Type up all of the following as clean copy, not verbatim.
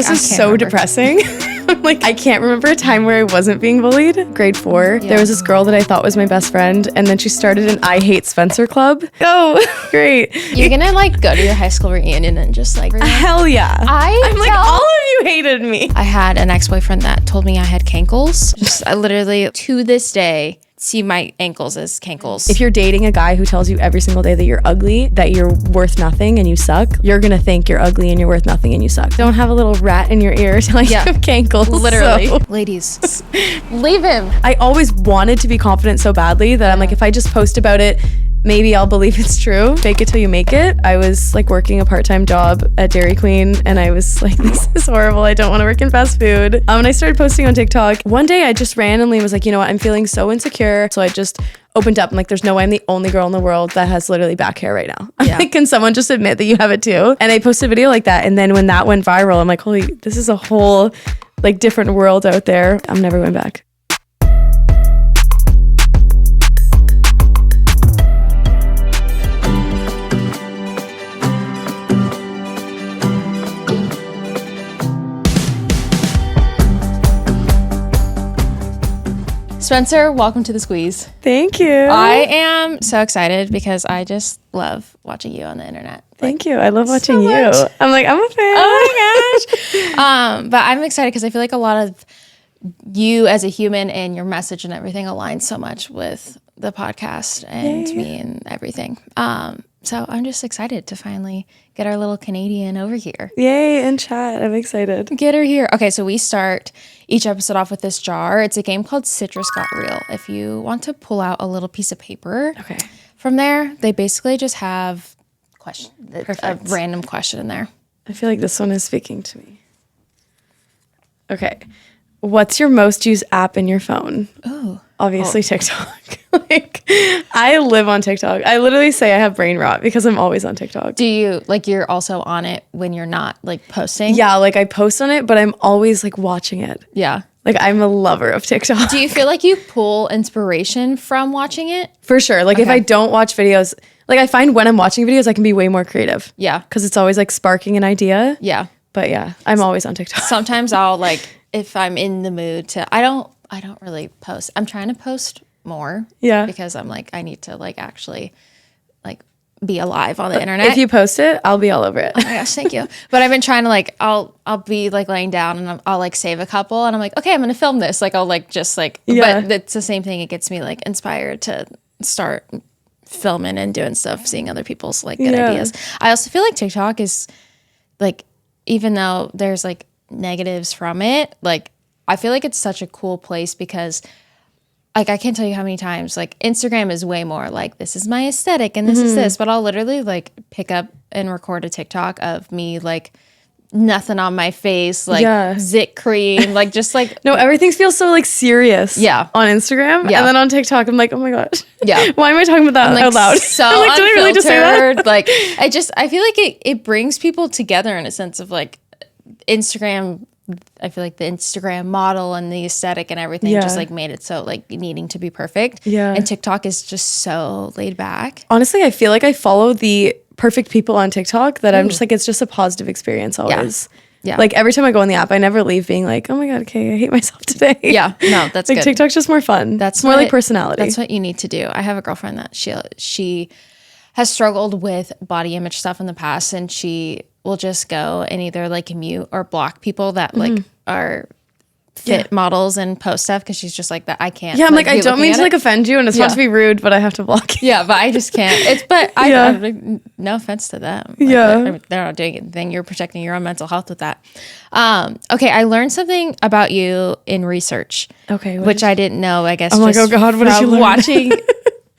This is so depressing. Like, I can't remember a time where I wasn't being bullied. Grade 4, there was this girl that I thought was my best friend, and then she started an I Hate Spencer club. Oh, great. You're gonna like go to your high school reunion and just like hell yeah. I'm like, all of you hated me. I had an ex-boyfriend that told me I had cankles. Just I literally to this day see my ankles as cankles. If you're dating a guy who tells you every single day that you're ugly, that you're worth nothing and you suck, you're gonna think you're ugly and you're worth nothing and you suck. Don't have a little rat in your ear telling you have cankles. Literally. So. Ladies, leave him. I always wanted to be confident so badly that I'm like, if I just post about it, maybe I'll believe it's true. Fake it till you make it. I was like working a part-time job at Dairy Queen and I was like, this is horrible. I don't want to work in fast food. And I started posting on TikTok. One day I just randomly was like, you know what? I'm feeling so insecure. So I just opened up. I'm like, there's no way I'm the only girl in the world that has literally back hair right now. I'm like, can someone just admit that you have it too? And I posted a video like that. And then when that went viral, I'm like, holy, this is a whole like different world out there. I'm never going back. Spencer, welcome to The Squeeze. Thank you. I am so excited because I just love watching you on the internet. Thank you. I love watching you. I'm like, I'm a fan. Oh my gosh. But I'm excited because I feel like a lot of you as a human and your message and everything aligns so much with the podcast and me and everything. So I'm just excited to finally get our little Canadian over here. Yay, and chat. I'm excited. Get her here. Okay, so we start each episode off with this jar. It's a game called Citrus Got Real. If you want to pull out a little piece of paper from there, they basically just have a random question in there. I feel like this one is speaking to me. Okay. What's your most used app in your phone? Oh. Obviously TikTok. Like, I live on TikTok. I literally say I have brain rot because I'm always on TikTok. Do you, like, you're also on it when you're not, like, posting? Yeah, like, I post on it, but I'm always, like, watching it. Yeah. Like, I'm a lover of TikTok. Do you feel like you pull inspiration from watching it? For sure. Like, if I don't watch videos, like, I find when I'm watching videos, I can be way more creative. Yeah. Because it's always, like, sparking an idea. Yeah. But, yeah, I'm always on TikTok. Sometimes I'll, like, if I'm in the mood to, I don't really post. I'm trying to post more. Yeah. Because I'm like, I need to like actually like be alive on the internet. If you post it, I'll be all over it. Oh my gosh, thank you. But I've been trying to like, I'll be like laying down and I'll like save a couple and I'm like, okay, I'm going to film this. Like, I'll like just like, but it's the same thing. It gets me like inspired to start filming and doing stuff, seeing other people's like good ideas. I also feel like TikTok is like, even though there's like negatives from it, like I feel like it's such a cool place because like I can't tell you how many times like Instagram is way more like this is my aesthetic and this is this, but I'll literally like pick up and record a TikTok of me like nothing on my face, like zit cream, like just like no, everything feels so like serious. Yeah, on Instagram, and then on TikTok, I'm like, oh my gosh, why am I talking about that like, out loud? So like, did I really just say that? Like I feel like it brings people together in a sense of like Instagram. I feel like the Instagram model and the aesthetic and everything just like made it so like needing to be perfect. Yeah. And TikTok is just so laid back. Honestly, I feel like I follow the perfect people on TikTok that I'm just like, it's just a positive experience always. Yeah. Like every time I go on the app, I never leave being like, oh my God, okay, I hate myself today. Yeah. No, that's like good. TikTok's just more fun. That's more like personality. That's what you need to do. I have a girlfriend that she has struggled with body image stuff in the past and she will just go and either like mute or block people that like are fit models and post stuff because she's just like that. I can't. Yeah, I'm like I don't mean to like offend you and it's not to be rude, but I have to block you. Yeah, but I just can't. It's but I no offense to them. Like, they're not doing anything. You're protecting your own mental health with that. Okay, I learned something about you in research. Okay, which I didn't know. I guess. I'm like, oh God, what did you learn? Watching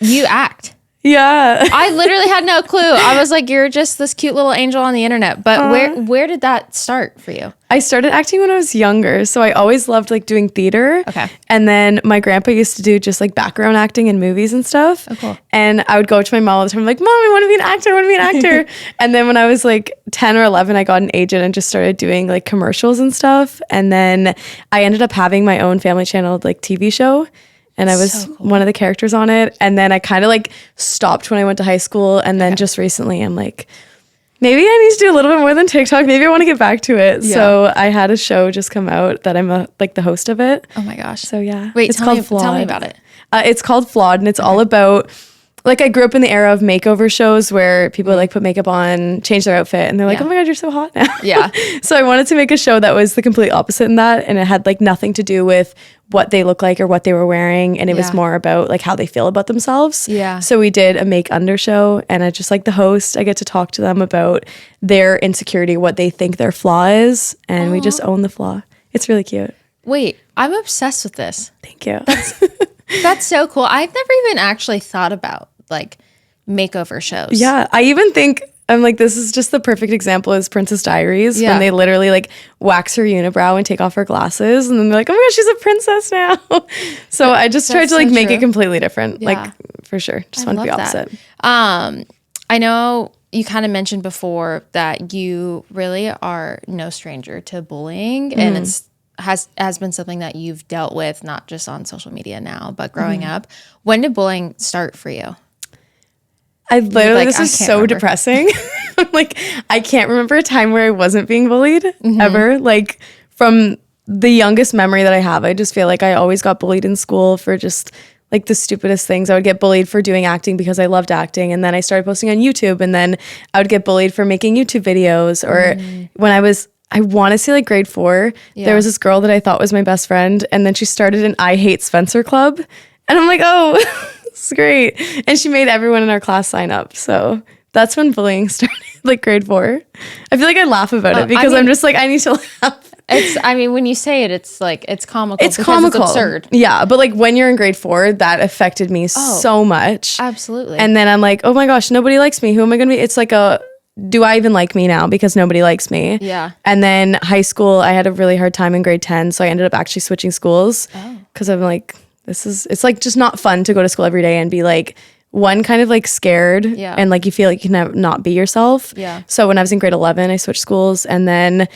you act. Yeah. I literally had no clue. I was like, you're just this cute little angel on the internet. But where did that start for you? I started acting when I was younger. So I always loved like doing theater. Okay. And then my grandpa used to do just like background acting in movies and stuff. Oh, cool. And I would go to my mom all the time like, Mom, I want to be an actor. I want to be an actor. And then when I was like 10 or 11, I got an agent and just started doing like commercials and stuff. And then I ended up having my own family channel like TV show. And I was one of the characters on it. And then I kind of like stopped when I went to high school. And then just recently I'm like Maybe I need to do a little bit more than TikTok. Maybe I want to get back to it. Yeah. So I had a show just come out that I'm the host of it. Oh my gosh. So yeah. Wait, it's tell me Flawed. about it. It's called Flawed, and it's all about, like, I grew up in the era of makeover shows where people would, like, put makeup on, change their outfit, and they're like, Yeah. oh my God, you're so hot now. Yeah. So I wanted to make a show that was the complete opposite in that, and it had, like, nothing to do with what they look like or what they were wearing, and it was Yeah. more about, like, how they feel about themselves. Yeah. So we did a make under show, and I just, like, the host, I get to talk to them about their insecurity, what they think their flaw is, and we just own the flaw. It's really cute. Wait, I'm obsessed with this. Thank you. That's so cool. I've never even actually thought about like makeover shows. Yeah, I even think I'm like, this is just the perfect example is Princess Diaries Yeah. when they literally like wax her unibrow and take off her glasses, and then they're like, oh my gosh, she's a princess now. So I just tried to like so make true. it completely different, Yeah. like for sure. Just want to be love opposite. that. I know you kind of mentioned before that you really are no stranger to bullying, and it's has been something that you've dealt with not just on social media now, but growing up. When did bullying start for you? I literally, like, this I is can't so remember. depressing. Like, I can't remember a time where I wasn't being bullied ever. Like, from the youngest memory that I have, I just feel like I always got bullied in school for just like the stupidest things. I would get bullied for doing acting because I loved acting. And then I started posting on YouTube, and then I would get bullied for making YouTube videos. Or when I want to say like grade 4, there was this girl that I thought was my best friend. And then she started an I Hate Spencer club. And I'm like, oh, this is great. And she made everyone in our class sign up. So that's when bullying started, like grade 4. I feel like I laugh about it because I'm just like, I need to laugh. I mean, when you say it, it's like, it's comical. It's because comical. It's absurd. Yeah. But like when you're in grade 4, that affected me so much. Absolutely. And then I'm like, oh my gosh, nobody likes me. Who am I going to be? It's like do I even like me now because nobody likes me? Yeah. And then high school, I had a really hard time in grade 10. So I ended up actually switching schools because I'm like, it's like just not fun to go to school every day and be like, one, kind of like scared and like you feel like you can not be yourself. Yeah. So when I was in grade 11, I switched schools, and then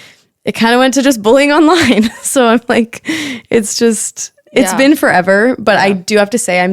it kind of went to just bullying online. So I'm like, it's been forever. But I do have to say,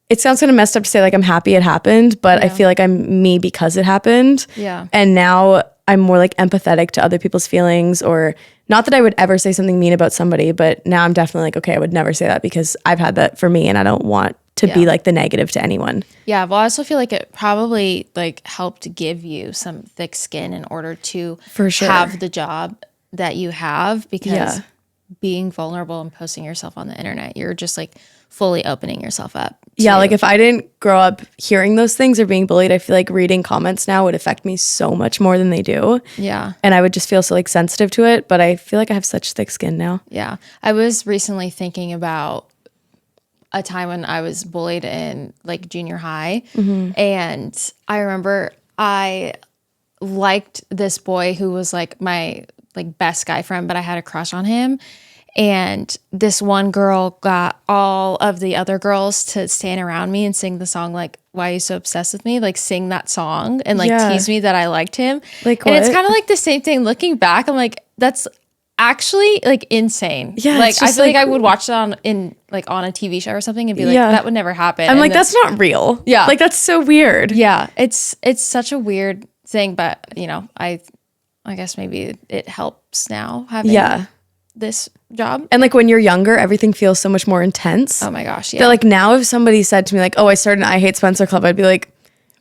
it sounds kind of messed up to say like I'm happy it happened, but I feel like I'm me because it happened. Yeah. And now I'm more like empathetic to other people's feelings, or not that I would ever say something mean about somebody, but now I'm definitely like, okay, I would never say that because I've had that for me and I don't want to be like the negative to anyone. Yeah. Well, I also feel like it probably like helped give you some thick skin in order to For sure. have the job that you have, because being vulnerable and posting yourself on the internet, you're just like fully opening yourself up. Yeah, like if I didn't grow up hearing those things or being bullied, I feel like reading comments now would affect me so much more than they do. Yeah. And I would just feel so like sensitive to it, but I feel like I have such thick skin now. Yeah. I was recently thinking about a time when I was bullied in like junior high. And I remember I liked this boy who was like my like best guy friend, but I had a crush on him. And this one girl got all of the other girls to stand around me and sing the song, like, Why Are You So Obsessed With Me? Like, sing that song and like tease me that I liked him. Like, and it's what? kind of like the same thing. Looking back, I'm like, that's actually like insane. Yeah, like it's I just, feel like like- I would watch it on a TV show or something and be like, that would never happen. I'm And like, then- that's not real. Yeah. Like, that's so weird. yeah, it's such a weird thing, but you know, I guess maybe it helps now having this job. And like when you're younger, everything feels so much more intense. Oh my gosh, yeah. That like now if somebody said to me like, oh, I started an I Hate Spencer club, I'd be like,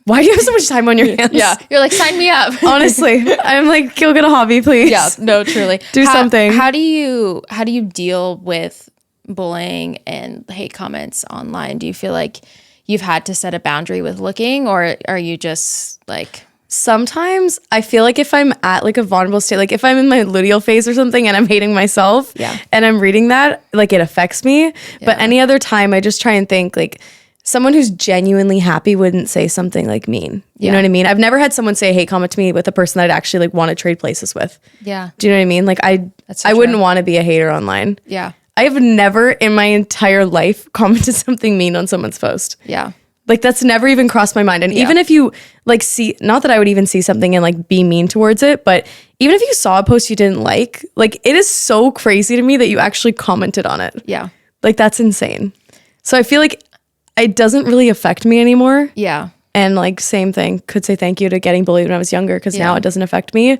why do you have so much time on your hands? Yeah, you're like, sign me up. Honestly, I'm like, go get a hobby, please. Yeah, no, truly. Do something. How do you deal with bullying and hate comments online? Do you feel like you've had to set a boundary with looking, or are you just like... Sometimes I feel like if I'm at like a vulnerable state, like if I'm in my luteal phase or something and I'm hating myself and I'm reading that, like it affects me. But any other time I just try and think like someone who's genuinely happy wouldn't say something like mean. You know what I mean? I've never had someone say a hate comment to me with a person that I'd actually like want to trade places with. Yeah. Do you know what I mean? Like I wouldn't want to be a hater online. Yeah. I have never in my entire life commented something mean on someone's post. Yeah. Like that's never even crossed my mind. And even if you like see, not that I would even see something and like be mean towards it, but even if you saw a post you didn't like it is so crazy to me that you actually commented on it. Yeah. Like that's insane. So I feel like it doesn't really affect me anymore. Yeah. And like same thing, could say thank you to getting bullied when I was younger because now it doesn't affect me.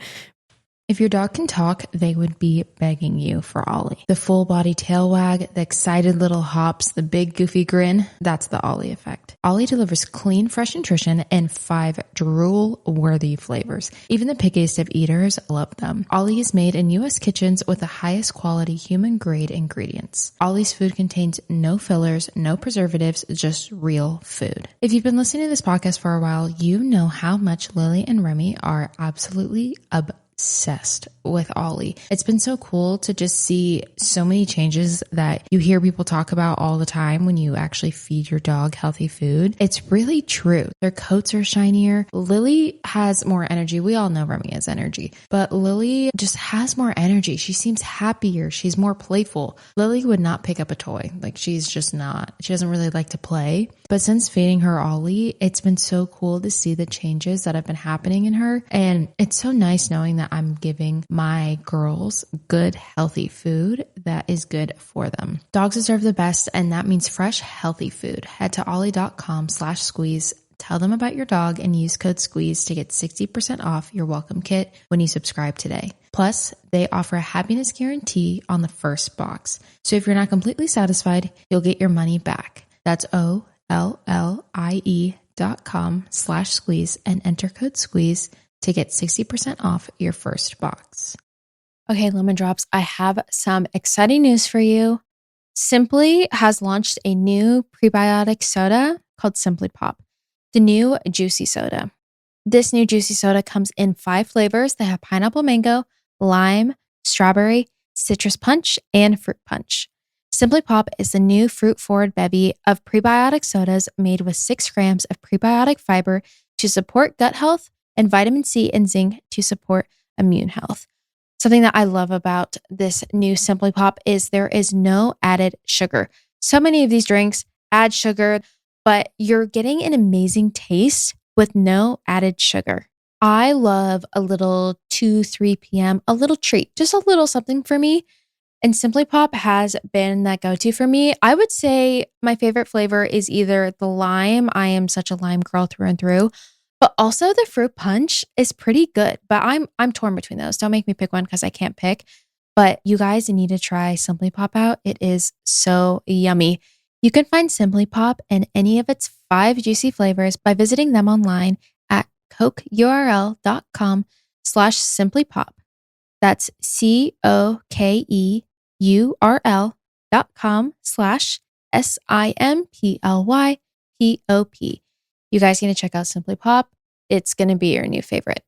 If your dog can talk, they would be begging you for Ollie. The full body tail wag, the excited little hops, the big goofy grin, that's the Ollie effect. Ollie delivers clean, fresh nutrition and 5 drool-worthy flavors. Even the pickiest of eaters love them. Ollie is made in U.S. kitchens with the highest quality human-grade ingredients. Ollie's food contains no fillers, no preservatives, just real food. If you've been listening to this podcast for a while, you know how much Lily and Remy are absolutely obsessed with Ollie. It's been so cool to just see so many changes that you hear people talk about all the time when you actually feed your dog healthy food. It's really true. Their coats are shinier. Lily has more energy. We all know Remy has energy, but Lily just has more energy. She seems happier. She's more playful. Lily would not pick up a toy. Like she's just not. She doesn't really like to play. But since feeding her Ollie, it's been so cool to see the changes that have been happening in her. And it's so nice knowing that I'm giving my girls good, healthy food that is good for them. Dogs deserve the best, and that means fresh, healthy food. Head to ollie.com/squeeze. Tell them about your dog and use code SQUEEZE to get 60% off your welcome kit when you subscribe today. Plus, they offer a happiness guarantee on the first box. So if you're not completely satisfied, you'll get your money back. That's ollie.com/squeeze and enter code SQUEEZE to get 60% off your first box. Okay, Lemon Drops, I have some exciting news for you. Simply has launched a new prebiotic soda called Simply Pop, the new juicy soda. This new juicy soda comes in 5 flavors. They have pineapple mango, lime, strawberry, citrus punch, and fruit punch. Simply Pop is the new fruit-forward bevy of prebiotic sodas made with 6 grams of prebiotic fiber to support gut health and vitamin C and zinc to support immune health. Something that I love about this new Simply Pop is there is no added sugar. So many of these drinks add sugar, but you're getting an amazing taste with no added sugar. I love a little 2-3 p.m., a little treat, just a little something for me. And Simply Pop has been that go-to for me. I would say my favorite flavor is either the lime. I am such a lime girl through and through. But also the fruit punch is pretty good, but I'm torn between those. Don't make me pick one because I can't pick. But you guys need to try Simply Pop out. It is so yummy. You can find Simply Pop in any of its 5 juicy flavors by visiting them online at cokeurl.com/simplypop. That's cokeurl.com/simplypop. You guys need to check out Simply Pop. It's going to be your new favorite.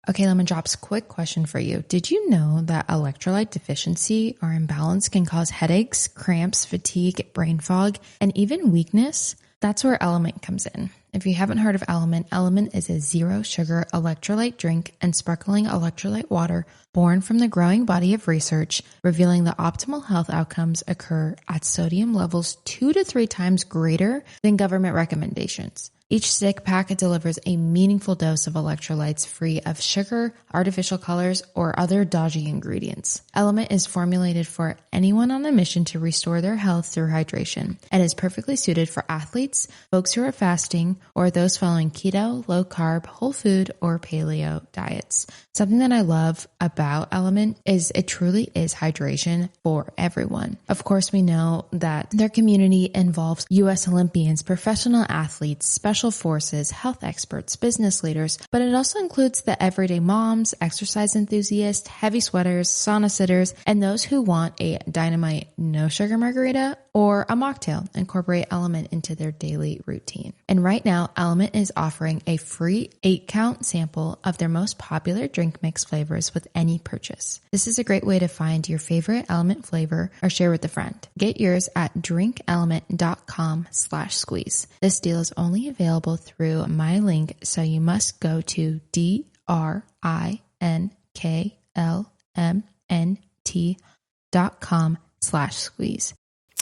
Okay, Lemon Drops, quick question for you. Did you know that electrolyte deficiency or imbalance can cause headaches, cramps, fatigue, brain fog, and even weakness? That's where LMNT comes in. If you haven't heard of LMNT, LMNT is a zero-sugar electrolyte drink and sparkling electrolyte water born from the growing body of research revealing the optimal health outcomes occur at sodium levels 2 to 3 times greater than government recommendations. Each stick pack delivers a meaningful dose of electrolytes free of sugar, artificial colors, or other dodgy ingredients. LMNT is formulated for anyone on a mission to restore their health through hydration and is perfectly suited for athletes, folks who are fasting, or those following keto, low carb, whole food, or paleo diets. Something that I love about LMNT is it truly is hydration for everyone. Of course, we know that their community involves U.S. Olympians, professional athletes, special forces, health experts, business leaders, but it also includes the everyday moms, exercise enthusiasts, heavy sweaters, sauna sitters, and those who want a dynamite no sugar margarita or a mocktail. Incorporate LMNT into their daily routine. And right now, LMNT is offering a free 8-count sample of their most popular drink mix flavors with any purchase. This is a great way to find your favorite LMNT flavor or share with a friend. Get yours at drinklmnt.com/squeeze. This deal is only available through my link, so you must go to drinklmnt.com/squeeze.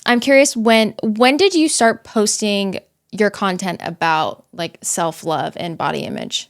I'm curious, when did you start posting your content about like self-love and body image?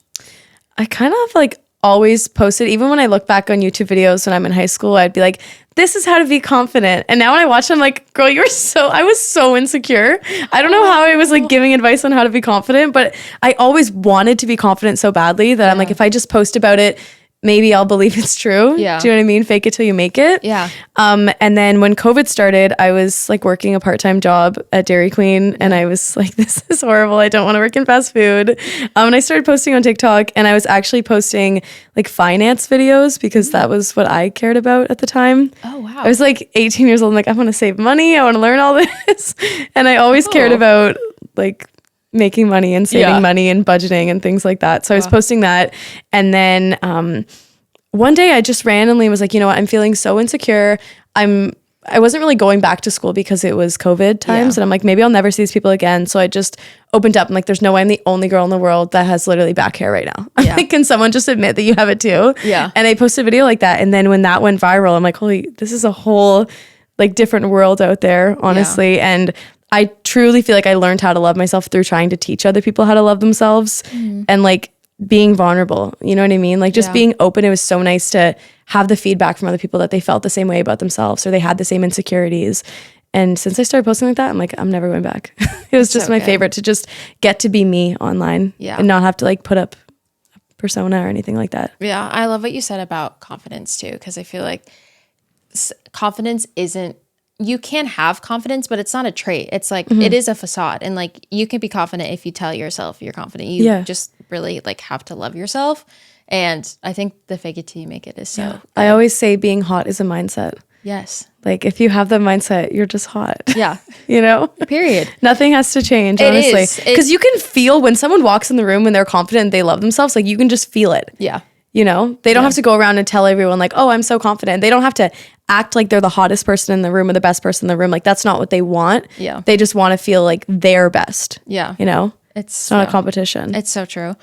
I kind of like always posted, even when I look back on YouTube videos when I'm in high school, I'd be like, this is how to be confident. And now when I watch them, I'm like, girl, I was so insecure. I don't know how I was like giving advice on how to be confident, but I always wanted to be confident so badly that I'm like, if I just post about it, maybe I'll believe it's true. Yeah. Do you know what I mean? Fake it till you make it. Yeah. And then when COVID started, I was like working a part-time job at Dairy Queen, and I was like, this is horrible. I don't want to work in fast food. And I started posting on TikTok, and I was actually posting like finance videos because that was what I cared about at the time. Oh, wow. I was like 18 years old. I'm like, I want to save money. I want to learn all this. And I always cared about like making money and saving money and budgeting and things like that. So I was posting that. And then one day I just randomly was like, you know what? I'm feeling so insecure. I wasn't really going back to school because it was COVID times. And I'm like, maybe I'll never see these people again. So I just opened up. I'm like, there's no way I'm the only girl in the world that has literally back hair right now. I'm like, can someone just admit that you have it too? Yeah. And I posted a video like that. And then when that went viral, I'm like, holy, this is a whole like different world out there, honestly. Yeah. And I truly feel like I learned how to love myself through trying to teach other people how to love themselves and like being vulnerable. You know what I mean? Like just being open. It was so nice to have the feedback from other people that they felt the same way about themselves or they had the same insecurities. And since I started posting like that, I'm like, I'm never going back. It was just my favorite to just get to be me online and not have to like put up a persona or anything like that. Yeah. I love what you said about confidence too, because I feel like confidence isn't, you can have confidence, but it's not a trait. It's like, it is a facade. And like, you can be confident if you tell yourself you're confident. You just really like have to love yourself. And I think the fake it till you make it is so good. I always say being hot is a mindset. Yes. Like if you have the mindset, you're just hot. Yeah. You know? Period. Nothing has to change, honestly. Because you can feel when someone walks in the room and they're confident and they love themselves, like you can just feel it. Yeah. You know, they don't have to go around and tell everyone like, oh, I'm so confident. They don't have to act like they're the hottest person in the room or the best person in the room. Like that's not what they want. Yeah. They just want to feel like they're best. Yeah. You know, it's not a competition. It's so true.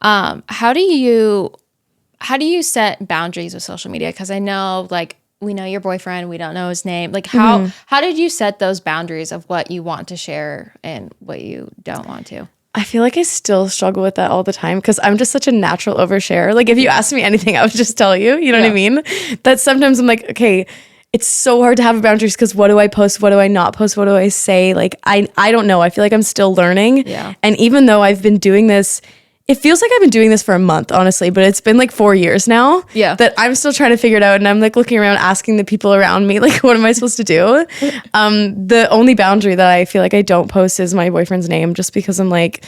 How do you set boundaries with social media? Because I know like we know your boyfriend, we don't know his name. Like how did you set those boundaries of what you want to share and what you don't want to? I feel like I still struggle with that all the time because I'm just such a natural oversharer. Like if you asked me anything, I would just tell you, you know what I mean? That sometimes I'm like, okay, it's so hard to have boundaries because what do I post? What do I not post? What do I say? Like, I don't know. I feel like I'm still learning. Yeah. And even though I've been doing this, it feels like I've been doing this for a month, honestly, but it's been like 4 years now that I'm still trying to figure it out. And I'm like looking around, asking the people around me, like, what am I supposed to do? The only boundary that I feel like I don't post is my boyfriend's name, just because I'm like,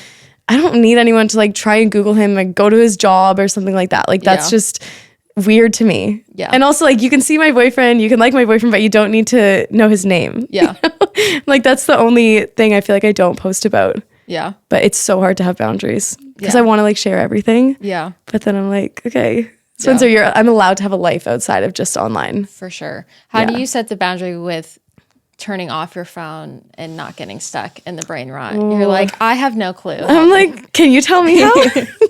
I don't need anyone to like try and Google him and go to his job or something like that. Like that's just weird to me. Yeah. And also like you can see my boyfriend, you can like my boyfriend, but you don't need to know his name. Yeah. You know? Like that's the only thing I feel like I don't post about. Yeah. But it's so hard to have boundaries because I want to like share everything. Yeah. But then I'm like, okay, Spencer, I'm allowed to have a life outside of just online. For sure. How do you set the boundary with turning off your phone and not getting stuck in the brain rot? Ooh. You're like, I have no clue. I'm like, can you tell me how?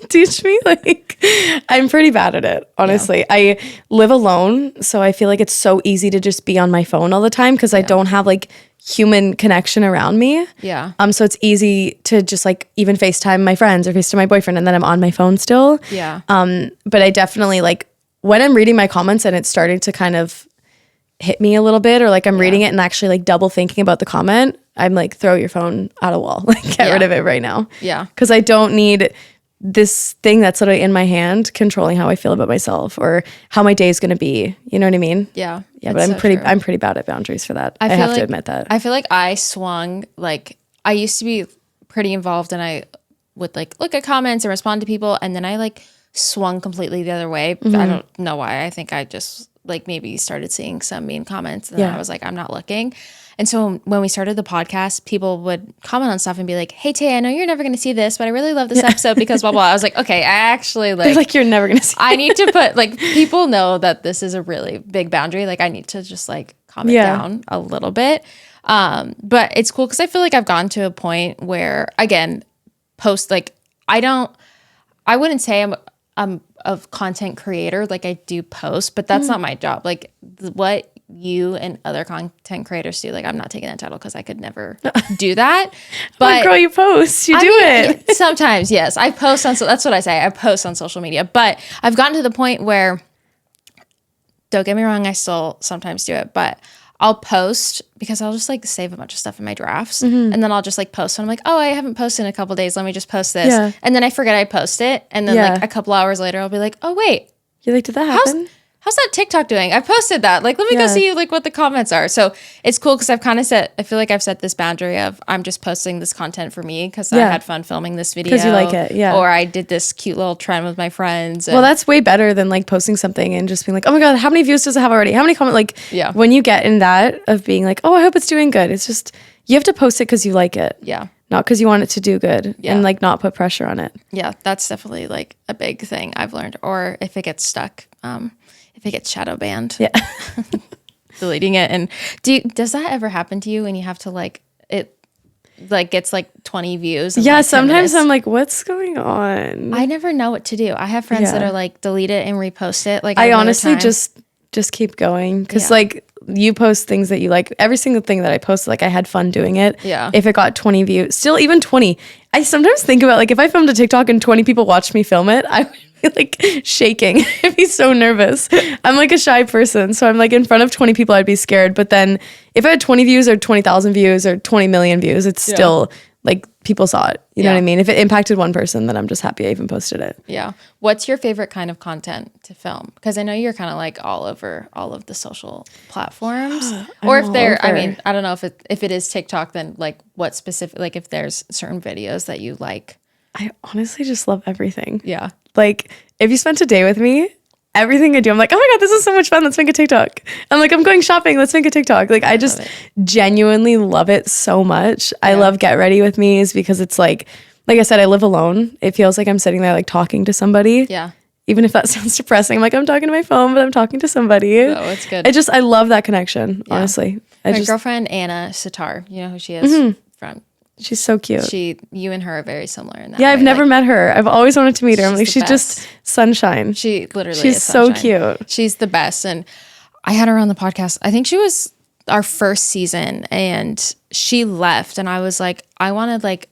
Teach me. Like, I'm pretty bad at it, honestly. I live alone, so I feel like it's so easy to just be on my phone all the time because I don't have like human connection around me. Yeah. So it's easy to just like even FaceTime my friends or FaceTime my boyfriend and then I'm on my phone still. Yeah. But I definitely like when I'm reading my comments and it's starting to kind of hit me a little bit or like I'm reading it and actually like double thinking about the comment, I'm like, throw your phone at a wall. Like get rid of it right now. Yeah. Because I don't need this thing that's literally in my hand controlling how I feel about myself or how my day is going to be. You know what I mean? Yeah. Yeah, but I'm pretty bad at boundaries for that. I have to admit that. I feel like I swung, like I used to be pretty involved and I would like look at comments and respond to people. And then I like swung completely the other way. I don't know why. I think I just like maybe started seeing some mean comments and then I was like, I'm not looking. And so when we started the podcast, people would comment on stuff and be like, hey, Tay, I know you're never going to see this, but I really love this episode because blah, blah. I was like, okay, I actually like. They're like, you're never going to see I need to put, like, people know that this is a really big boundary. Like, I need to just, like, calm it down a little bit. But it's cool because I feel like I've gotten to a point where, again, post, like, I wouldn't say I'm a content creator. Like, I do post, but that's not my job. Like, what you and other content creators do. Like, I'm not taking that title because I could never do that. But girl, you post, you do it. Sometimes, yes. I post on, so that's what I say. I post on social media. But I've gotten to the point where, don't get me wrong, I still sometimes do it, but I'll post because I'll just like save a bunch of stuff in my drafts, and then I'll just like post. And I'm like, oh, I haven't posted in a couple of days. Let me just post this. Yeah. And then I forget I post it. And then like a couple hours later, I'll be like, oh, wait. You're like, did that happen? How's that TikTok doing? I posted that. Like, let me go see like what the comments are. So it's cool because I've kind of I feel like I've set this boundary of I'm just posting this content for me because I had fun filming this video. Because you like it, Or I did this cute little trend with my friends. Well, that's way better than like posting something and just being like, oh my God, how many views does it have already? How many comments? Like, when you get in that of being like, oh, I hope it's doing good. It's just, you have to post it because you like it. Yeah. Not because you want it to do good and like not put pressure on it. Yeah, that's definitely like a big thing I've learned. Or if it gets stuck, if it gets shadow banned, deleting it. And does that ever happen to you when you have to like, it like gets like 20 views? Yeah, like sometimes I'm like, what's going on? I never know what to do. I have friends that are like, delete it and repost it. Like, I honestly just keep going because like you post things that you like. Every single thing that I post, like I had fun doing it. Yeah. If it got 20 views, still even 20, I sometimes think about like if I filmed a TikTok and 20 people watched me film it, I would be like shaking. I'd be so nervous. I'm like a shy person, so I'm like in front of 20 people, I'd be scared. But then if I had 20 views or 20,000 views or 20 million views, it's still like people saw it. You know what I mean? If it impacted one person, then I'm just happy I even posted it. Yeah. What's your favorite kind of content to film? Because I know you're kind of like all over all of the social platforms. Or if they're, I mean, I don't know if it is TikTok, then like what specific, like if there's certain videos that you like. I honestly just love everything. Yeah. Like if you spent a day with me, everything I do, I'm like, oh my God, this is so much fun. Let's make a TikTok. I'm like, I'm going shopping. Let's make a TikTok. Like, I just genuinely love it so much. I love Get Ready With Me's because it's like I said, I live alone. It feels like I'm sitting there like talking to somebody. Yeah. Even if that sounds depressing, I'm like, I'm talking to my phone, but I'm talking to somebody. No, it's good. I love that connection, honestly. My girlfriend, Anna Sitar, you know who she is from? She's so cute. You and her are very similar in that way. I've never met her. I've always wanted to meet her. I'm like, she's just sunshine. She literally she's is sunshine. So cute. She's the best. And I had her on the podcast. I think she was our first season and she left. And I was like, I want to like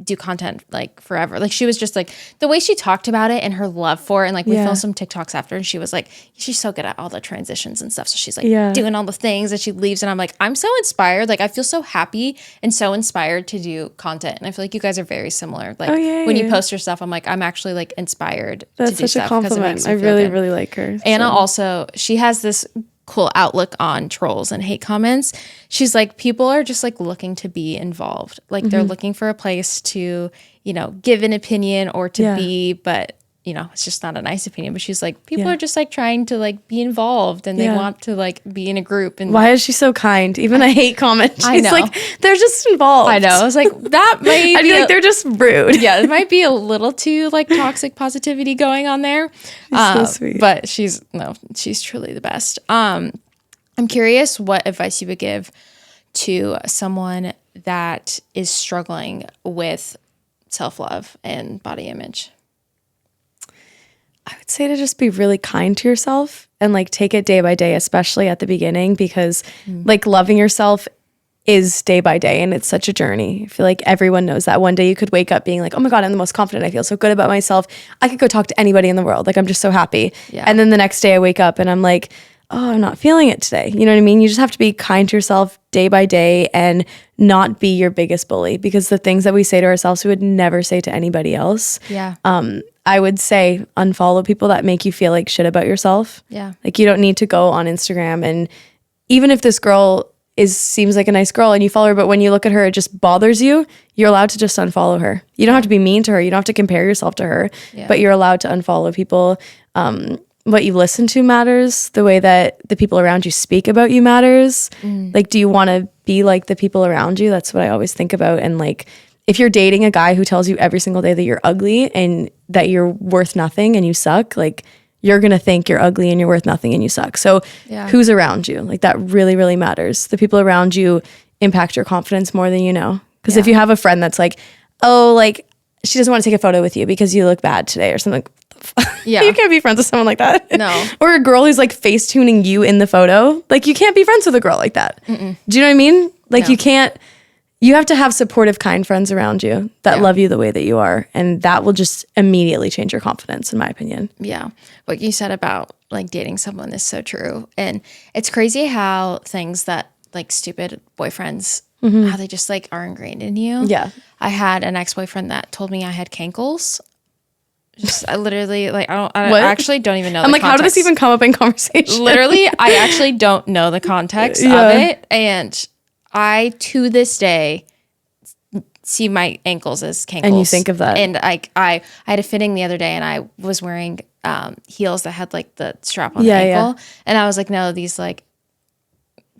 do content like forever. Like she was just like the way she talked about it and her love for it. And like we filmed some TikToks after and she was like, she's so good at all the transitions and stuff. So she's like doing all the things and she leaves and I'm like, I'm so inspired. Like I feel so happy and so inspired to do content. And I feel like you guys are very similar. Like when you post your stuff, I'm like, I'm actually like inspired to do stuff. That's such a compliment. I really, really like her. Anna also, she has this cool outlook on trolls and hate comments. She's like, people are just like looking to be involved. Like they're looking for a place to, you know, give an opinion or to be, but you know, it's just not a nice opinion. But she's like, people are just like trying to like be involved and they want to like be in a group. And why is she so kind? Even a hate comment, she's like, they're just involved. I know. I was like, that might I'd be like, they're just rude. Yeah, it might be a little too like toxic positivity going on there. So sweet. But she's truly the best. I'm curious what advice you would give to someone that is struggling with self-love and body image. I would say to just be really kind to yourself and like take it day by day, especially at the beginning, because like loving yourself is day by day and it's such a journey. I feel like everyone knows that. One day you could wake up being like, oh my God, I'm the most confident. I feel so good about myself. I could go talk to anybody in the world. Like I'm just so happy. Yeah. And then the next day I wake up and I'm like, oh, I'm not feeling it today. You know what I mean? You just have to be kind to yourself day by day and not be your biggest bully, because the things that we say to ourselves, we would never say to anybody else. Yeah. I would say unfollow people that make you feel like shit about yourself. Yeah. Like you don't need to go on Instagram, and even if this girl seems like a nice girl and you follow her, but when you look at her, it just bothers you, you're allowed to just unfollow her. You don't have to be mean to her. You don't have to compare yourself to her, but you're allowed to unfollow people. What you listen to matters. The way that the people around you speak about you matters. Like, do you want to be like the people around you? That's what I always think about. And like, if you're dating a guy who tells you every single day that you're ugly and that you're worth nothing and you suck, like you're going to think you're ugly and you're worth nothing and you suck. So who's around you? Like that really, really matters. The people around you impact your confidence more than you know. Because if you have a friend that's like, oh, like she doesn't want to take a photo with you because you look bad today or something, Yeah. You can't be friends with someone like that. No. Or a girl who's like face tuning you in the photo. Like you can't be friends with a girl like that. Mm-mm. Do you know what I mean? Like you can't, you have to have supportive, kind friends around you that love you the way that you are. And that will just immediately change your confidence, in my opinion. Yeah. What you said about like dating someone is so true. And it's crazy how things that like stupid boyfriends, how they just like are ingrained in you. Yeah. I had an ex-boyfriend that told me I had cankles. Just I literally like I actually don't even know. I'm like, context. how did this even come up in conversation? Literally, I actually don't know the context of it, and I to this day see my ankles as cankles. And you think of that. And I had a fitting the other day, and I was wearing heels that had like the strap on the ankle, and I was like, no, these like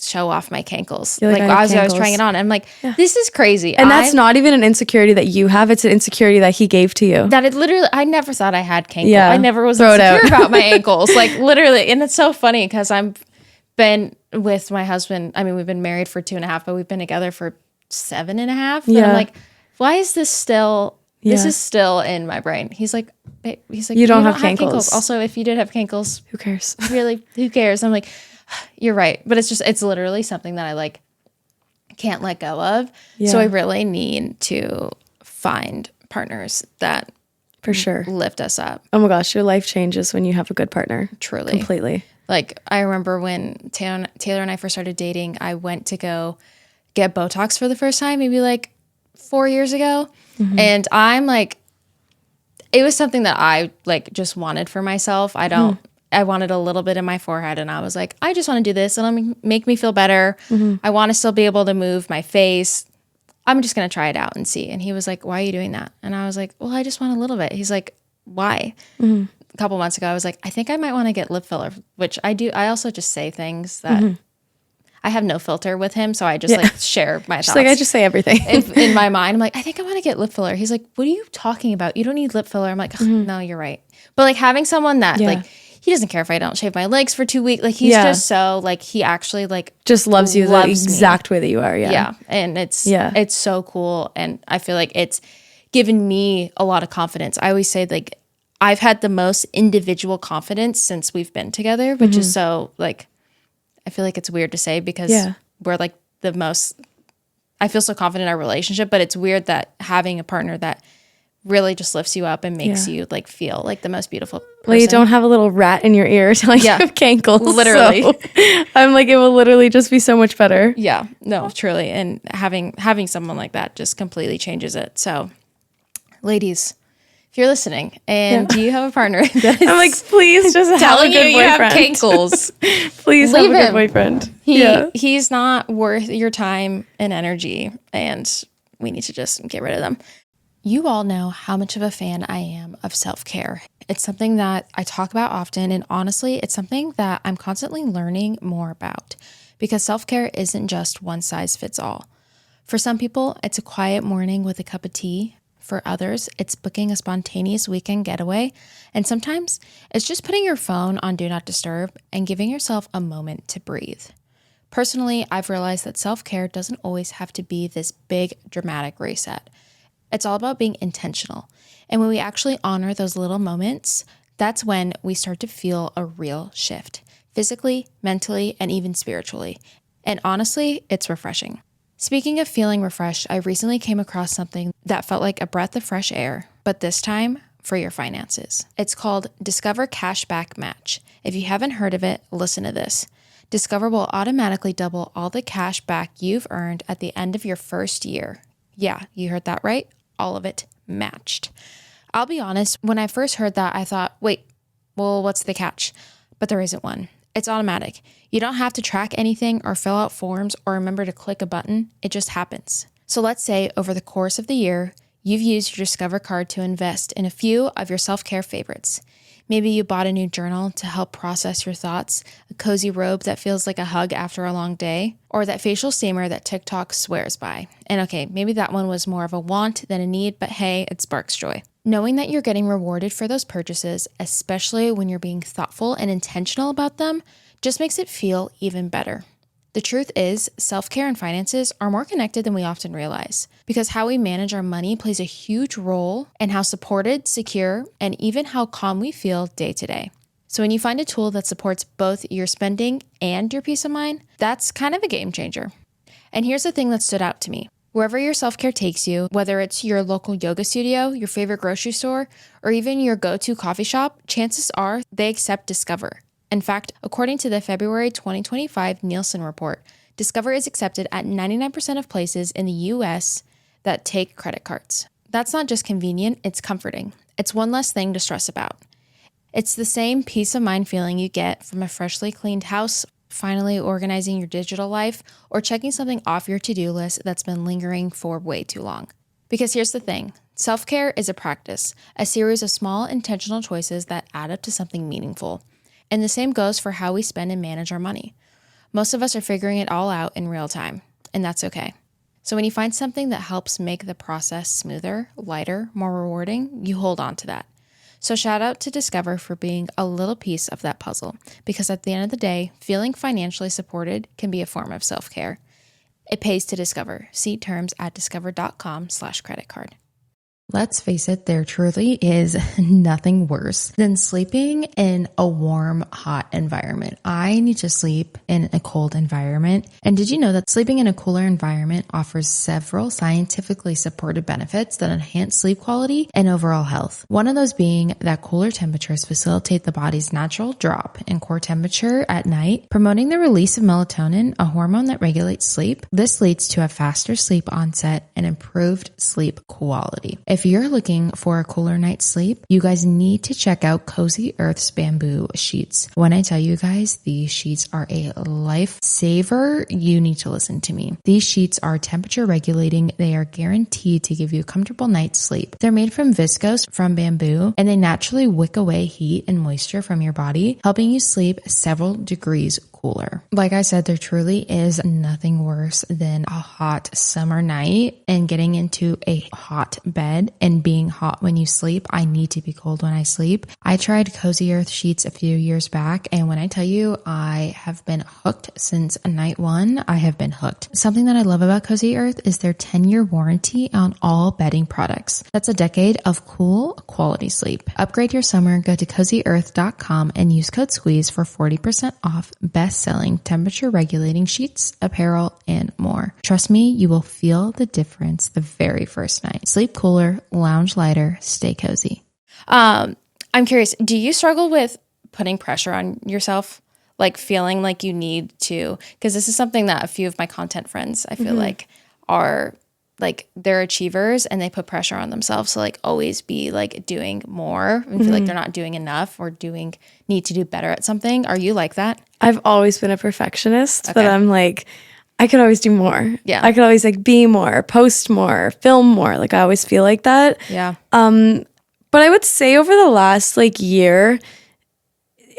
show off my cankles. Like as I was trying it on, I'm like, this is crazy. And that's not even an insecurity that you have. It's an insecurity that he gave to you. That it literally, I never thought I had cankles. Yeah. I never was insecure about my ankles. Like literally. And it's so funny because I've been with my husband. I mean, we've been married for 2.5, but we've been together for 7.5. And I'm like, why is this still, this is still in my brain. He's like, you don't have cankles. Also, if you did have cankles, who cares? Really, who cares? I'm like, you're right. But it's literally something that I like can't let go of. Yeah. So I really need to find partners that for sure lift us up. Oh my gosh, your life changes when you have a good partner. Truly. Completely. Like I remember when Taylor and I first started dating, I went to go get Botox for the first time, maybe like 4 years ago. Mm-hmm. And I'm like, it was something that I like just wanted for myself. I wanted a little bit in my forehead, and I was like, I just want to do this. It'll make me feel better. Mm-hmm. I want to still be able to move my face. I'm just going to try it out and see. And he was like, why are you doing that? And I was like, well, I just want a little bit. He's like, why? Mm-hmm. A couple months ago, I was like, I think I might want to get lip filler, which I do. I also just say things that I have no filter with him. So I just like share my thoughts. Like I just say everything. In my mind, I'm like, I think I want to get lip filler. He's like, what are you talking about? You don't need lip filler. I'm like, no, you're right. But like having someone that like, he doesn't care if I don't shave my legs for 2 weeks. Like he's just so like, he actually like just loves you the exact way that you are. Yeah. Yeah. And it's so cool. And I feel like it's given me a lot of confidence. I always say like, I've had the most individual confidence since we've been together, which is so like, I feel like it's weird to say because we're like the most, I feel so confident in our relationship, but it's weird that having a partner that really just lifts you up and makes you like feel like the most beautiful person. Well, you don't have a little rat in your ear telling you have cankles. Literally. So I'm like, it will literally just be so much better. Yeah, no, truly. And having someone like that just completely changes it. So ladies, if you're listening and you have a partner that is I'm like, please just have a good boyfriend. You have cankles. Please have a good boyfriend. He's not worth your time and energy, and we need to just get rid of them. You all know how much of a fan I am of self-care. It's something that I talk about often, and honestly, it's something that I'm constantly learning more about because self-care isn't just one size fits all. For some people, it's a quiet morning with a cup of tea. For others, it's booking a spontaneous weekend getaway. And sometimes it's just putting your phone on Do Not Disturb and giving yourself a moment to breathe. Personally, I've realized that self-care doesn't always have to be this big, dramatic reset. It's all about being intentional. And when we actually honor those little moments, that's when we start to feel a real shift, physically, mentally, and even spiritually. And honestly, it's refreshing. Speaking of feeling refreshed, I recently came across something that felt like a breath of fresh air, but this time for your finances. It's called Discover Cashback Match. If you haven't heard of it, listen to this. Discover will automatically double all the cash back you've earned at the end of your first year. Yeah, you heard that right. All of it matched. I'll be honest, when I first heard that, I thought, wait, well, what's the catch? But there isn't one. It's automatic. You don't have to track anything or fill out forms or remember to click a button. It just happens. So let's say over the course of the year, you've used your Discover card to invest in a few of your self-care favorites. Maybe you bought a new journal to help process your thoughts, a cozy robe that feels like a hug after a long day, or that facial steamer that TikTok swears by. And okay, maybe that one was more of a want than a need, but hey, it sparks joy. Knowing that you're getting rewarded for those purchases, especially when you're being thoughtful and intentional about them, just makes it feel even better. The truth is, self-care and finances are more connected than we often realize, because how we manage our money plays a huge role in how supported, secure, and even how calm we feel day to day. So when you find a tool that supports both your spending and your peace of mind, that's kind of a game changer. And here's the thing that stood out to me. Wherever your self-care takes you, whether it's your local yoga studio, your favorite grocery store, or even your go-to coffee shop, chances are they accept Discover. In fact, according to the February 2025 Nielsen report, Discover is accepted at 99% of places in the US that take credit cards. That's not just convenient, it's comforting. It's one less thing to stress about. It's the same peace of mind feeling you get from a freshly cleaned house, finally organizing your digital life, or checking something off your to-do list that's been lingering for way too long. Because here's the thing, self-care is a practice, a series of small intentional choices that add up to something meaningful. And the same goes for how we spend and manage our money. Most of us are figuring it all out in real time, and that's okay. So when you find something that helps make the process smoother, lighter, more rewarding, you hold on to that. So shout out to Discover for being a little piece of that puzzle, because at the end of the day, feeling financially supported can be a form of self-care. It pays to Discover. See terms at discover.com/creditcard. Let's face it, there truly is nothing worse than sleeping in a warm, hot environment. I need to sleep in a cold environment. And did you know that sleeping in a cooler environment offers several scientifically supported benefits that enhance sleep quality and overall health? One of those being that cooler temperatures facilitate the body's natural drop in core temperature at night, promoting the release of melatonin, a hormone that regulates sleep. This leads to a faster sleep onset and improved sleep quality. If you're looking for a cooler night's sleep, you guys need to check out Cozy Earth's bamboo sheets. When I tell you guys these sheets are a lifesaver, you need to listen to me. These sheets are temperature regulating. They are guaranteed to give you a comfortable night's sleep. They're made from viscose from bamboo, and they naturally wick away heat and moisture from your body, helping you sleep several degrees cooler. Like I said, there truly is nothing worse than a hot summer night and getting into a hot bed and being hot when you sleep. I need to be cold when I sleep. I tried Cozy Earth sheets a few years back, and when I tell you I have been hooked since night one, I have been hooked. Something that I love about Cozy Earth is their 10-year warranty on all bedding products. That's a decade of cool, quality sleep. Upgrade your summer, go to CozyEarth.com and use code SQUEEZE for 40% off best-selling temperature-regulating sheets, apparel, and more. Trust me, you will feel the difference the very first night. Sleep cooler, lounge lighter, stay cozy. I'm curious, do you struggle with putting pressure on yourself? Like feeling like you need to, because this is something that a few of my content friends, I feel like are like, they're achievers and they put pressure on themselves to like always be like doing more and feel like they're not doing enough or need to do better at something. Are you like that? I've always been a perfectionist, but I'm like, I could always do more. Yeah. I could always like be more, post more, film more. Like I always feel like that. Yeah. But I would say over the last like year,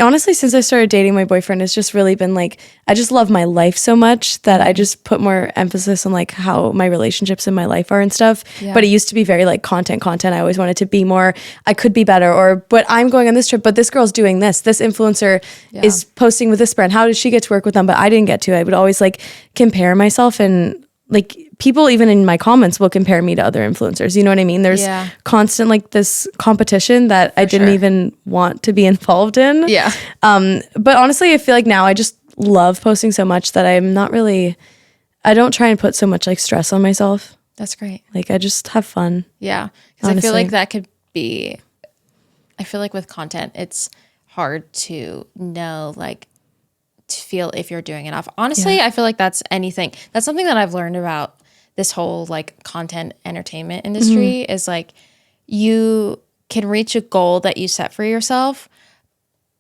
honestly, since I started dating my boyfriend, it's just really been like, I just love my life so much that I just put more emphasis on like how my relationships in my life are and stuff. Yeah. But it used to be very like content. I always wanted to be more, I could be better, but I'm going on this trip, but this girl's doing this influencer is posting with this brand. How did she get to work with them? But I didn't get to. I would always like compare myself, and like people even in my comments will compare me to other influencers. You know what I mean? There's constant like this competition that I didn't even want to be involved in. Yeah. But honestly, I feel like now I just love posting so much that I don't try and put so much like stress on myself. That's great. Like I just have fun. Yeah. Because I feel like that could be, I feel like with content, it's hard to know like, to feel if you're doing enough. Honestly, I feel like that's something that I've learned about this whole like content entertainment industry is like you can reach a goal that you set for yourself,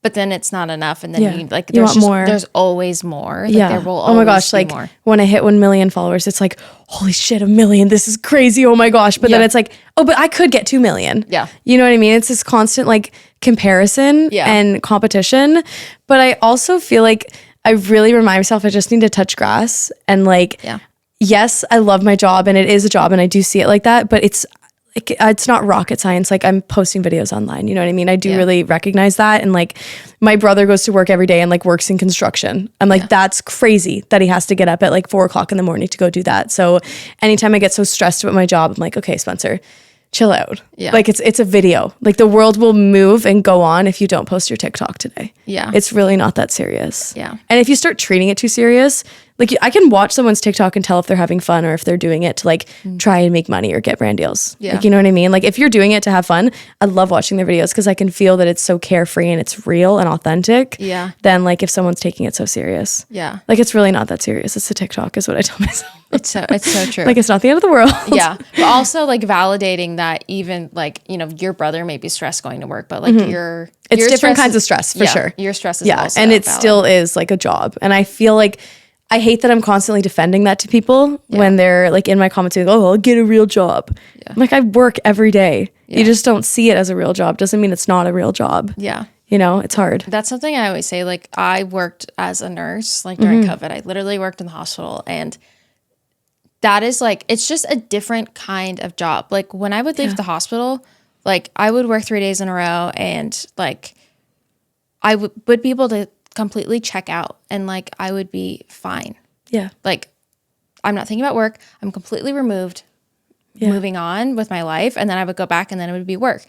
but then it's not enough, and then there's always more. Like, there will always oh my gosh, be like more. When I hit 1 million followers, it's like, holy shit, 1 million, this is crazy, oh my gosh. But then it's like, oh, but I could get 2 million. Yeah. You know what I mean? It's this constant like comparison and competition. But I also feel like I really remind myself I just need to touch grass and like, yes, I love my job and it is a job and I do see it like that, but it's like it's not rocket science. Like I'm posting videos online, you know what I mean? I do really recognize that. And like my brother goes to work every day and like works in construction. I'm like, that's crazy that he has to get up at like 4:00 in the morning to go do that. So anytime I get so stressed about my job, I'm like, okay, Spencer, chill out. Yeah. Like it's a video. Like the world will move and go on if you don't post your TikTok today. Yeah. It's really not that serious. Yeah. And if you start treating it too serious, like I can watch someone's TikTok and tell if they're having fun or if they're doing it to like try and make money or get brand deals. Yeah. Like, you know what I mean? Like if you're doing it to have fun, I love watching their videos because I can feel that it's so carefree and it's real and authentic. Yeah. Than like if someone's taking it so serious. Yeah. Like it's really not that serious. It's a TikTok is what I tell myself. It's so true. Like it's not the end of the world. Yeah. But also like validating that even like, you know, your brother may be stressed going to work, but like it's different kinds of stress for sure. Your stress is also and it valid. Still is like a job. And I feel like I hate that I'm constantly defending that to people when they're like in my comments like, oh, I'll get a real job. Yeah. I'm like, I work every day. Yeah. You just don't see it as a real job. Doesn't mean it's not a real job. Yeah. You know, it's hard. That's something I always say. Like I worked as a nurse, like during COVID, I literally worked in the hospital, and that is like, it's just a different kind of job. Like when I would leave the hospital, like I would work 3 days in a row, and like I would be able to completely check out, and like I would be fine. Yeah. Like I'm not thinking about work. I'm completely removed, moving on with my life. And then I would go back and then it would be work.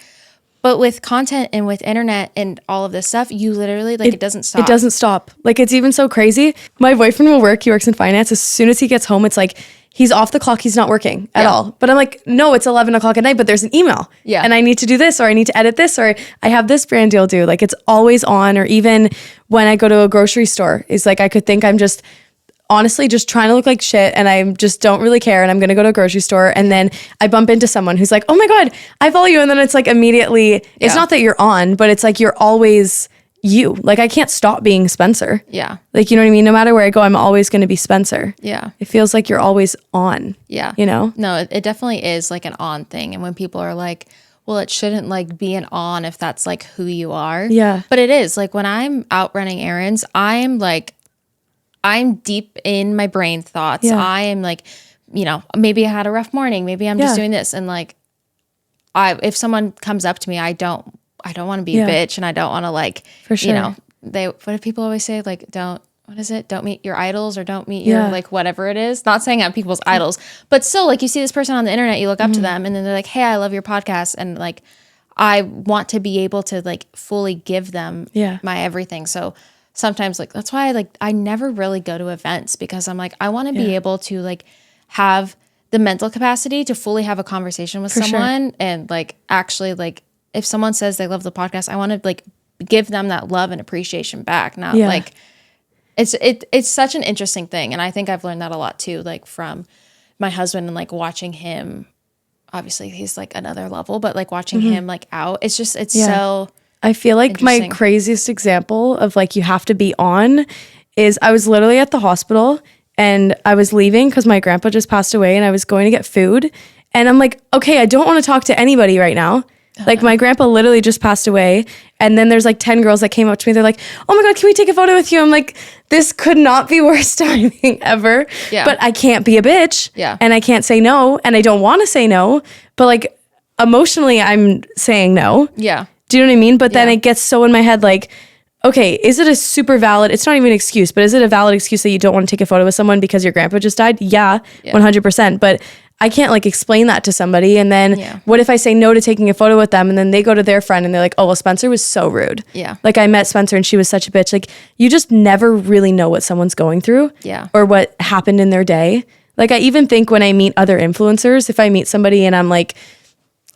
But with content and with internet and all of this stuff, you literally like it doesn't stop. It doesn't stop. Like it's even so crazy. My boyfriend will work. He works in finance. As soon as he gets home, it's like he's off the clock. He's not working at all. But I'm like, no, it's 11 o'clock at night, but there's an email. Yeah. And I need to do this, or I need to edit this, or I have this brand deal due. Like it's always on. Or even when I go to a grocery store, it's like I could think I'm just honestly just trying to look like shit and I just don't really care, and I'm gonna go to a grocery store, and then I bump into someone who's like, oh my God, I follow you. And then it's like immediately, it's not that you're on, but it's like you're always you. Like I can't stop being Spencer. Yeah. Like, you know what I mean? No matter where I go, I'm always going to be Spencer. Yeah. It feels like you're always on. Yeah. You know? No, it definitely is like an on thing. And when people are like, well, it shouldn't like be an on if that's like who you are. Yeah. But it is. Like when I'm out running errands, I'm deep in my brain thoughts. Yeah. I am like, you know, maybe I had a rough morning. Maybe I'm just doing this. And like, if someone comes up to me, I don't want to be a bitch, and I don't want to like, for sure. You know, what do people always say? Like, don't meet your idols, or don't meet your like whatever it is. Not saying I'm people's idols, but still like you see this person on the internet, you look up to them, and then they're like, hey, I love your podcast. And like, I want to be able to like fully give them my everything. So sometimes like, that's why I never really go to events, because I'm like, I want to be able to like have the mental capacity to fully have a conversation with someone. Sure. And like, actually like, if someone says they love the podcast, I want to like give them that love and appreciation back. Not like it's such an interesting thing. And I think I've learned that a lot too, like from my husband, and like watching him, obviously he's like another level, but like watching him like out, it's just, it's so I feel like my craziest example of like, you have to be on is I was literally at the hospital and I was leaving because my grandpa just passed away, and I was going to get food. And I'm like, okay, I don't want to talk to anybody right now. Like my grandpa literally just passed away, and then there's like 10 girls that came up to me. They're like, oh my God, can we take a photo with you? I'm like, this could not be worse timing ever. Yeah. But I can't be a bitch. Yeah. And I can't say no, and I don't want to say no, but like emotionally I'm saying no. Yeah. Do you know what I mean? But then it gets so in my head like, okay, is it a super valid, it's not even an excuse, but is it a valid excuse that you don't want to take a photo with someone because your grandpa just died? Yeah. 100%. But I can't like explain that to somebody. And then what if I say no to taking a photo with them, and then they go to their friend and they're like, oh, well, Spencer was so rude. Yeah. Like I met Spencer and she was such a bitch. Like you just never really know what someone's going through or what happened in their day. Like I even think when I meet other influencers, if I meet somebody and I'm like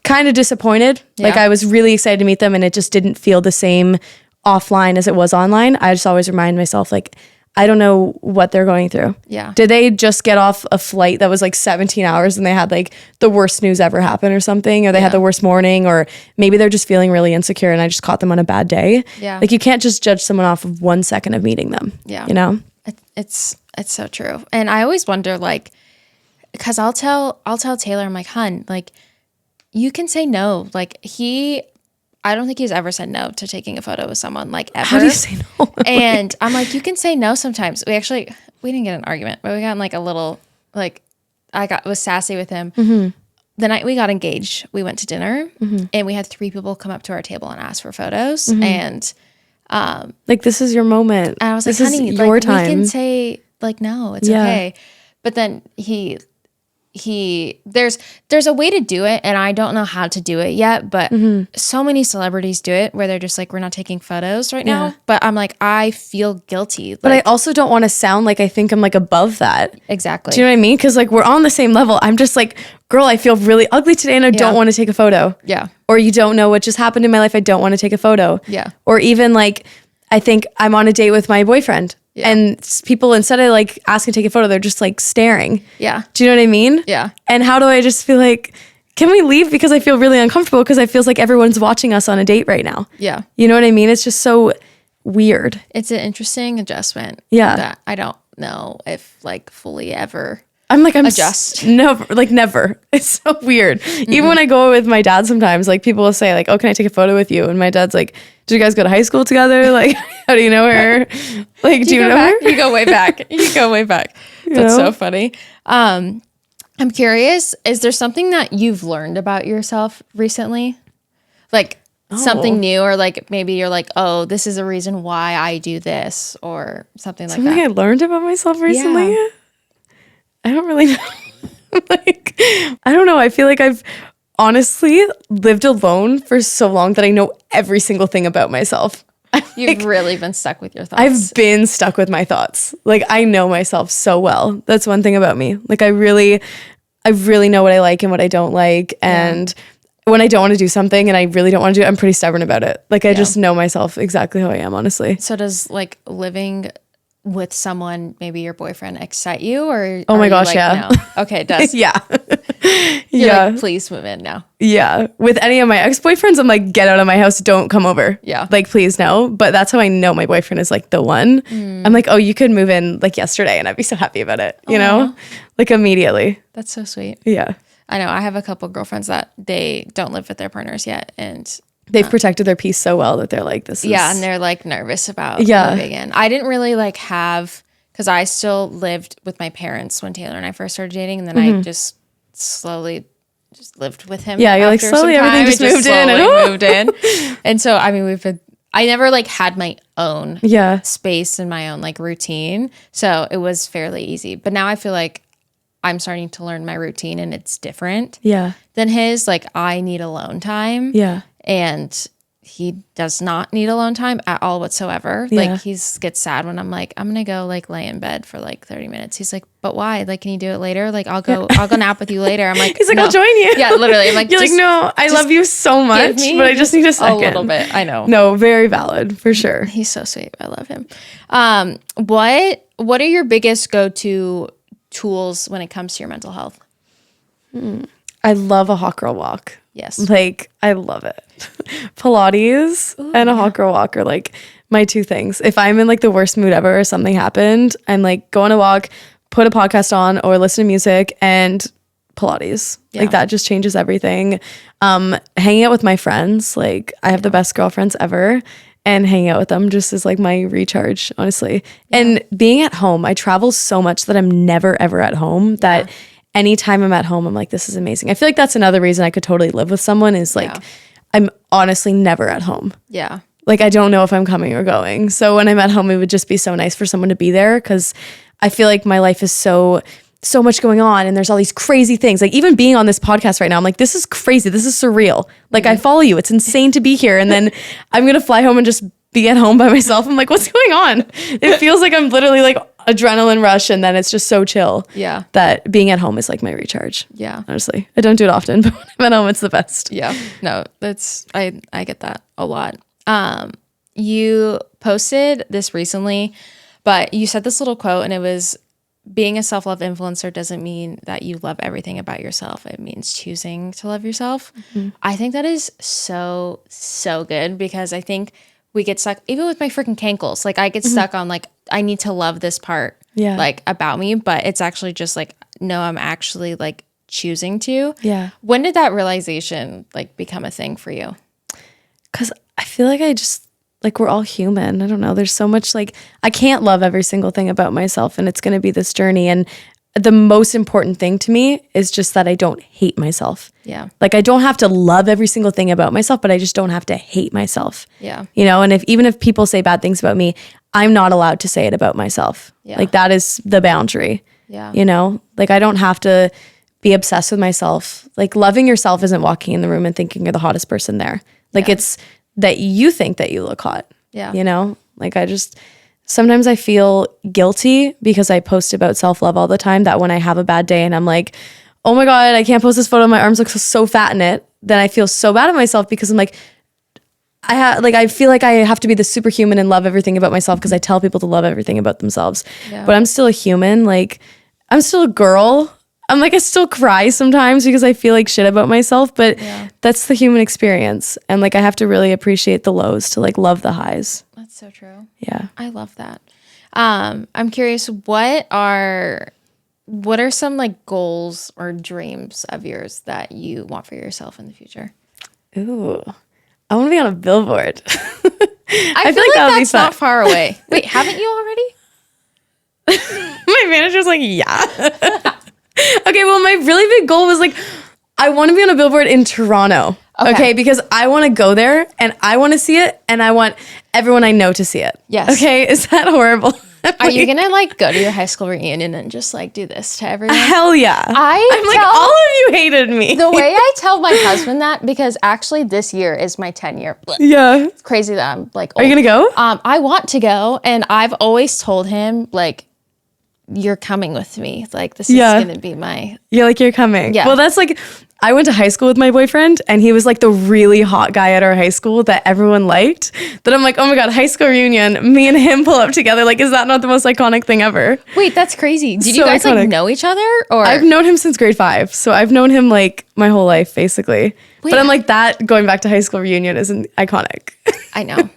kind of disappointed, like I was really excited to meet them and it just didn't feel the same offline as it was online, I just always remind myself like, I don't know what they're going through. Yeah. Did they just get off a flight that was like 17 hours and they had like the worst news ever happen or something, or they had the worst morning, or maybe they're just feeling really insecure and I just caught them on a bad day. Yeah. Like you can't just judge someone off of 1 second of meeting them. Yeah. You know? It's so true. And I always wonder like, cause I'll tell Taylor, I'm like, hun, like you can say no. Like I don't think he's ever said no to taking a photo with someone, like ever. How do you say no? And I'm like, you can say no sometimes. We didn't get an argument, but we got in like a little, like I was sassy with him. Mm-hmm. the night we got engaged, we went to dinner and we had 3 people come up to our table and ask for photos. And like, this is your moment. I was like, this honey, is your like, time. we can say like, no, it's okay. But then there's a way to do it, and I don't know how to do it yet, but so many celebrities do it where they're just like, we're not taking photos right now. But I'm like, I feel guilty. But I also don't want to sound like I think I'm like above that. Exactly. Do you know what I mean? Because like, we're on the same level. I'm just like, girl, I feel really ugly today and I don't want to take a photo. Yeah. Or you don't know what just happened in my life. I don't want to take a photo. Yeah. Or even like, I think I'm on a date with my boyfriend and people, instead of like asking to take a photo, they're just like staring. Yeah. Do you know what I mean? Yeah. And how do I just feel like, can we leave? Because I feel really uncomfortable because it feels like everyone's watching us on a date right now. Yeah. You know what I mean? It's just so weird. It's an interesting adjustment. Yeah. That I don't know if like fully ever. I'm adjust. Never, like never. It's so weird. Even when I go with my dad sometimes, like people will say like, oh, can I take a photo with you? And my dad's like, did you guys go to high school together? Like, how do you know her? Like, do you know her? You go way back. You go way back. That's so funny. I'm curious, is there something that you've learned about yourself recently? Like something new, or like maybe you're like, oh, this is a reason why I do this, or something like that. Something I learned about myself recently? Yeah. I don't really know. Like, I don't know. I feel like I've honestly lived alone for so long that I know every single thing about myself. You've really been stuck with your thoughts. I've been stuck with my thoughts. Like, I know myself so well. That's one thing about me. Like, I really know what I like and what I don't like. And when I don't want to do something and I really don't want to do it, I'm pretty stubborn about it. Like, I just know myself exactly how I am, honestly. So does like living with someone, maybe your boyfriend, excite you, or oh my gosh, like, yeah. No? Okay, it does. Yeah. You're like, please move in now. Yeah. With any of my ex-boyfriends, I'm like, get out of my house. Don't come over. Yeah. Like, please no. But that's how I know my boyfriend is like the one. I'm like, oh, you could move in like yesterday and I'd be so happy about it. You know? Like immediately. That's so sweet. Yeah. I know. I have a couple girlfriends that they don't live with their partners yet, and they've protected their peace so well that they're like, this is... Yeah, and they're like nervous about moving in. I didn't really like have... Because I still lived with my parents when Taylor and I first started dating, and then I just slowly just lived with him. Yeah, you're like, slowly everything just moved in. And moved in. And so, I mean, I never like had my own space and my own like routine. So it was fairly easy. But now I feel like I'm starting to learn my routine, and it's different than his. Like, I need alone time. Yeah. And he does not need alone time at all whatsoever. Yeah. Like, he gets sad when I'm like, I'm gonna go like lay in bed for like 30 minutes. He's like, but why? Like, can you do it later? Like, I'll go nap with you later. I'm like, he's like, no. I'll join you. Yeah, literally. I'm like, you're like, no, I love you so much, but I just need a second. A little bit. I know. No, very valid for sure. He's so sweet. I love him. What are your biggest go-to tools when it comes to your mental health? I love a hot girl walk. Yes. Like, I love it. Pilates and a hot girl walk are like my two things. If I'm in like the worst mood ever or something happened, I'm like, go on a walk, put a podcast on or listen to music, and Pilates. Like, that just changes everything. Hanging out with my friends. Like, I have the best girlfriends ever, and hanging out with them just is like my recharge, honestly. And being at home, I travel so much that I'm never ever at home, that anytime I'm at home, I'm like, this is amazing. I feel like that's another reason I could totally live with someone, is like, I'm honestly never at home. Yeah. Like, I don't know if I'm coming or going. So when I'm at home, it would just be so nice for someone to be there, because I feel like my life is so much going on, and there's all these crazy things. Like, even being on this podcast right now, I'm like, this is crazy. This is surreal. Like, I follow you. It's insane to be here. And then I'm going to fly home and just be at home by myself. I'm like, what's going on? It feels like I'm literally like adrenaline rush, and then it's just so chill. Yeah. That being at home is like my recharge. Yeah. Honestly. I don't do it often, but when I'm at home, it's the best. Yeah. No, I get that a lot. You posted this recently, but you said this little quote, and it was, being a self-love influencer doesn't mean that you love everything about yourself. It means choosing to love yourself. Mm-hmm. I think that is so good, because I think we get stuck, even with my freaking cankles. Like, I get stuck on like, I need to love this part like about me, but it's actually just like, no, I'm actually like choosing to. Yeah. When did that realization like become a thing for you? Because I feel like I just, like, we're all human. I don't know. There's so much, like, I can't love every single thing about myself, and it's going to be this journey. And the most important thing to me is just that I don't hate myself. Yeah. Like I don't have to love every single thing about myself, but I just don't have to hate myself. Yeah. You know, and even if people say bad things about me, I'm not allowed to say it about myself. Yeah. Like that is the boundary. Yeah. You know, like I don't have to be obsessed with myself. Like loving yourself isn't walking in the room and thinking you're the hottest person there. Like it's that you think that you look hot. Yeah. You know, like sometimes I feel guilty because I post about self-love all the time, that when I have a bad day and I'm like, oh my God, I can't post this photo, my arms look so fat in it, then I feel so bad at myself because I'm like, I feel like I have to be the superhuman and love everything about myself because I tell people to love everything about themselves. Yeah. But I'm still a human. Like I'm still a girl. I'm like, I still cry sometimes because I feel like shit about myself, but that's the human experience. And like, I have to really appreciate the lows to like love the highs. That's so true. Yeah. I love that. I'm curious, what are some like goals or dreams of yours that you want for yourself in the future? Ooh, I want to be on a billboard. I feel like that's not far away. Wait, haven't you already? My manager's like, yeah. Okay, well, my really big goal was like, I want to be on a billboard in Toronto. Okay, because I want to go there and I want to see it and I want everyone I know to see it. Yes. Okay, is that horrible? Are you gonna like go to your high school reunion and just like do this to everyone? Hell yeah. I'm like, all of you hated me. The way I tell my husband that, because actually this year is my 10-year. Yeah. It's crazy that I'm like old. Are you gonna go? I want to go, and I've always told him like, you're coming with me. Like this is gonna be my. Yeah, like you're coming. Yeah. Well, that's like, I went to high school with my boyfriend and he was like the really hot guy at our high school that everyone liked. That I'm like, oh my God, high school reunion, me and him pull up together. Like, is that not the most iconic thing ever? Wait, that's crazy. Did So you guys iconic. like know each other? Or I've known him since grade 5. So I've known him like my whole life basically. But I'm like, that going back to high school reunion isn't iconic. I know.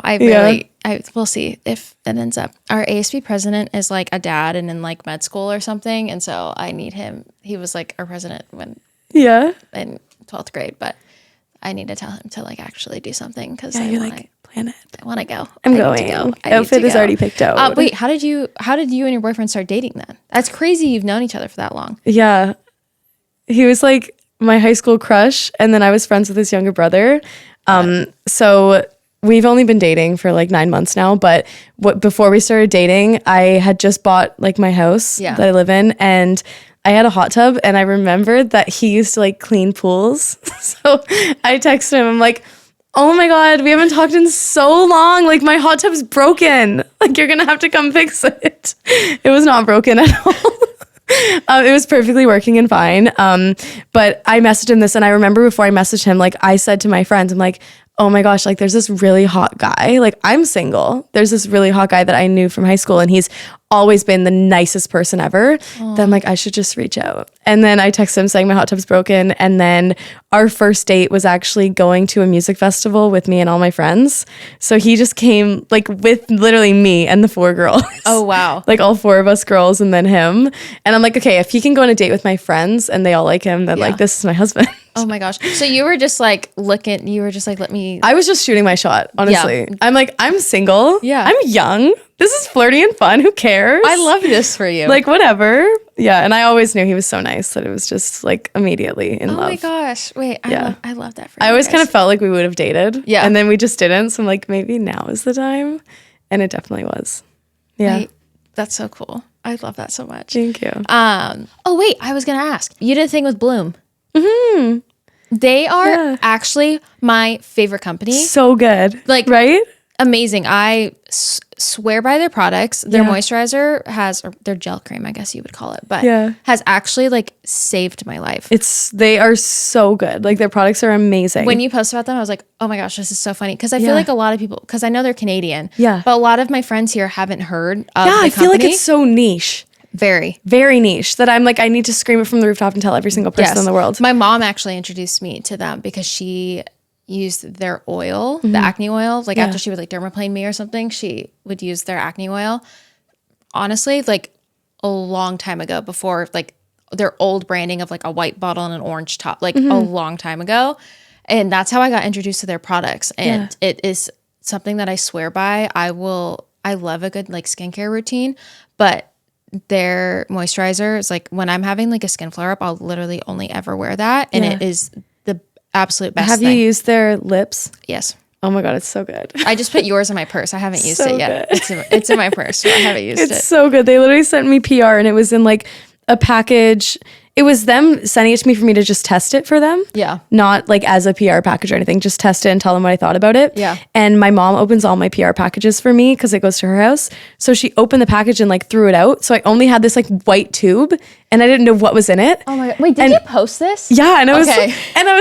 I really, we'll see if that ends up. Our ASB president is like a dad and in like med school or something. And so I need him. He was like our president when in 12th grade, but I need to tell him to like actually do something because I plan it. I want to go. I'm going. Outfit is already picked out. Wait, how did you and your boyfriend start dating then? That's crazy. You've known each other for that long. Yeah. He was like my high school crush. And then I was friends with his younger brother. So we've only been dating for like 9 months now, but before we started dating, I had just bought like my house that I live in, and I had a hot tub, and I remembered that he used to like clean pools. So I texted him, I'm like, oh my God, we haven't talked in so long. Like my hot tub's broken. Like you're going to have to come fix it. It was not broken at all. It was perfectly working and fine. But I messaged him this, and I remember before I messaged him, like I said to my friends, I'm like, oh my gosh, like there's this really hot guy. Like I'm single. There's this really hot guy that I knew from high school, and he's always been the nicest person ever. Then I'm like, I should just reach out. And then I texted him saying my hot tub's broken. And then our first date was actually going to a music festival with me and all my friends. So he just came like with literally me and the 4 girls. Oh, wow. Like all 4 of us girls and then him. And I'm like, okay, if he can go on a date with my friends and they all like him, then like this is my husband. Oh my gosh. So you were just like let me. I was just shooting my shot, honestly. Yeah. I'm like, I'm single. Yeah. I'm young. This is flirty and fun. Who cares? I love this for you. Like, whatever. Yeah. And I always knew he was so nice that it was just like immediately in love. Oh my gosh. Wait, I love that for you. I always kind of felt like we would have dated. Yeah. And then we just didn't. So I'm like, maybe now is the time. And it definitely was. Yeah. That's so cool. I love that so much. Thank you. Oh, wait. I was going to ask. You did a thing with Bloom. Mm-hmm. They are actually my favorite company. So good. Like, right? Amazing. I swear by their products. Their moisturizer has, or their gel cream, I guess you would call it, but has actually like saved my life. They are so good. Like their products are amazing. When you post about them, I was like, oh my gosh, this is so funny. Because I feel like a lot of people, because I know they're Canadian, but a lot of my friends here haven't heard of the company. I feel like it's so niche. Very, very niche that I'm like, I need to scream it from the rooftop and tell every single person in the world. My mom actually introduced me to them because she used their oil, the acne oil. Like after she would like dermaplane me or something, she would use their acne oil. Honestly, like a long time ago, before like their old branding of like a white bottle and an orange top, like a long time ago. And that's how I got introduced to their products. And it is something that I swear by. I love a good like skincare routine, but their moisturizer is like when I'm having like a skin flare up, I'll literally only ever wear that. And it is the absolute best Have thing. you used their lips? Yes. Oh my God, it's so good. I just put yours in my purse. I haven't used So it yet. good. It's in my purse, so I haven't used it. It's so good. They literally sent me PR and it was in like a package. It was them sending it to me for me to just test it for them. Yeah. Not like as a PR package or anything, just test it and tell them what I thought about it. Yeah. And my mom opens all my PR packages for me because it goes to her house. So she opened the package and like threw it out. So I only had this like white tube and I didn't know what was in it. Oh my God. Wait, did you post this? Yeah, and I was Okay.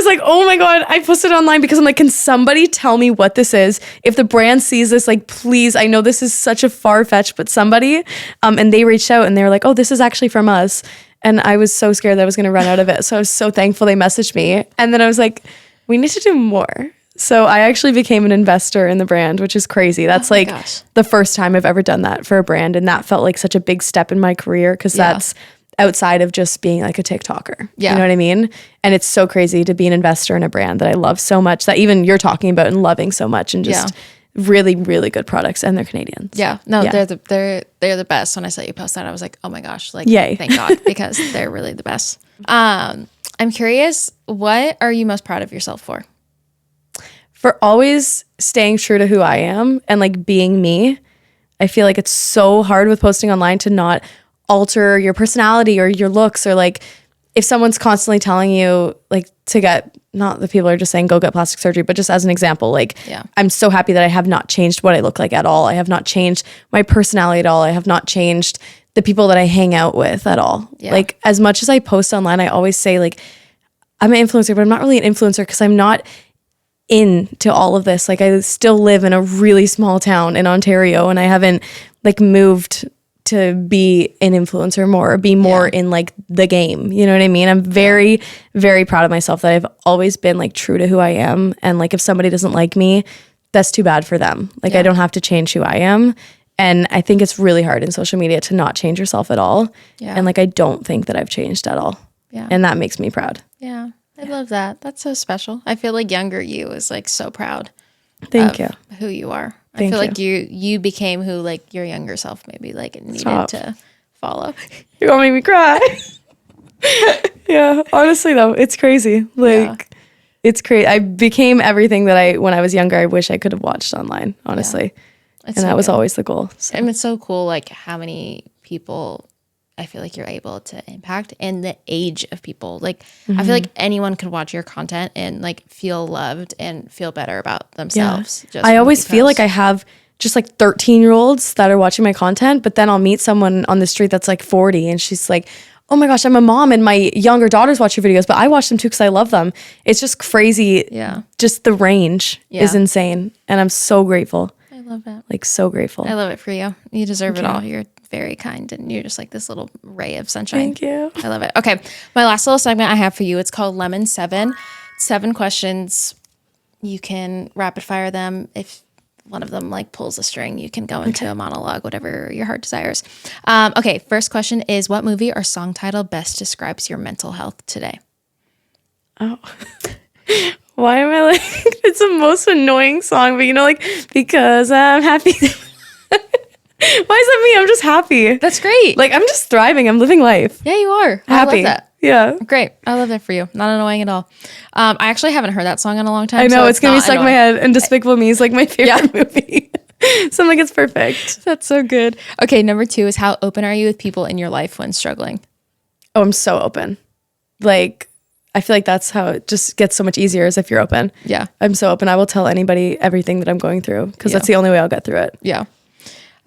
like, oh my God, I posted it online because I'm like, can somebody tell me what this is? If the brand sees this, like, please, I know this is such a far-fetched, but somebody, and they reached out and they were like, oh, this is actually from us. And I was so scared that I was going to run out of it. So I was so thankful they messaged me. And then I was like, we need to do more. So I actually became an investor in the brand, which is crazy. That's like the first time I've ever done that for a brand. And that felt like such a big step in my career because that's outside of just being like a TikToker. Yeah. You know what I mean? And it's so crazy to be an investor in a brand that I love so much, that even you're talking about and loving so much, and just really, really good products, and they're Canadians. Yeah. No, they're the best. When I saw you post that, I was like, oh my gosh, like, yay. Thank God, because they're really the best. I'm curious, what are you most proud of yourself for? For always staying true to who I am and like being me. I feel like it's so hard with posting online to not alter your personality or your looks, or like if someone's constantly telling you like to get, not the people are just saying go get plastic surgery, but just as an example, like I'm so happy that I have not changed what I look like at all. I have not changed my personality at all. I have not changed the people that I hang out with at all. Like as much as I post online, I always say like I'm an influencer, but I'm not really an influencer because I'm not into all of this. Like I still live in a really small town in Ontario and I haven't like moved to be an influencer more, or be more in like the game. You know what I mean? I'm very, very proud of myself that I've always been like true to who I am. And like if somebody doesn't like me, that's too bad for them. Like I don't have to change who I am. And I think it's really hard in social media to not change yourself at all. Yeah. And like I don't think that I've changed at all. Yeah. And that makes me proud. Yeah. I love that. That's so special. I feel like younger you is like so proud. Thank you. Who you are. I feel like you became who like your younger self maybe like needed to follow. You're gonna make me cry. Yeah, honestly though, it's crazy. Like it's crazy. I became everything that when I was younger, I wish I could have watched online, honestly. And that was always the goal. So. And it's so cool like how many people I feel like you're able to impact, and the age of people. Like I feel like anyone could watch your content and like feel loved and feel better about themselves. Yeah. I always feel like I have just like 13-year-olds that are watching my content, but then I'll meet someone on the street that's like 40 and she's like, oh my gosh, I'm a mom and my younger daughters watch your videos, but I watch them too because I love them. It's just crazy. Yeah. Just the range is insane. And I'm so grateful. I love that. Like so grateful. I love it for you. You deserve it all. You're very kind and you're just like this little ray of sunshine. Thank you. I love it. Okay. My last little segment I have for you, it's called Lemon 7. 7 questions. You can rapid fire them. If one of them like pulls a string, you can go into a monologue, whatever your heart desires. Okay. First question is, what movie or song title best describes your mental health today? Oh. Why am I like, it's the most annoying song, but you know, like, because I'm happy. Why is that me? I'm just happy. That's great. Like, I'm just thriving. I'm living life. Yeah, you are. Happy. I love that. Yeah. Great. I love that for you. Not annoying at all. I actually haven't heard that song in a long time. I know. So it's going to be stuck in my head. And Despicable Me is like my favorite movie. So I'm like, it's perfect. That's so good. Okay. Number 2 is, how open are you with people in your life when struggling? Oh, I'm so open. Like, I feel like that's how it just gets so much easier, is if you're open. Yeah. I'm so open. I will tell anybody everything that I'm going through because that's the only way I'll get through it. Yeah.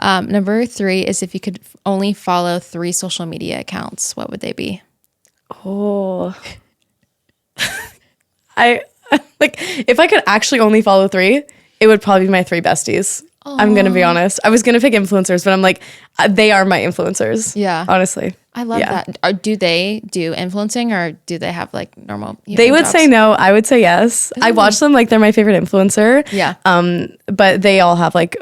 Number 3 is, if you could only follow 3 social media accounts, what would they be? Oh, I like, if I could actually only follow 3, it would probably be my 3 besties. Aww. I'm going to be honest. I was going to pick influencers, but I'm like, they are my influencers. Yeah. Honestly. I love that. Do they do influencing, or do they have like normal? They would say no. I would say yes. Ooh. I watch them like they're my favorite influencer. Yeah. But they all have like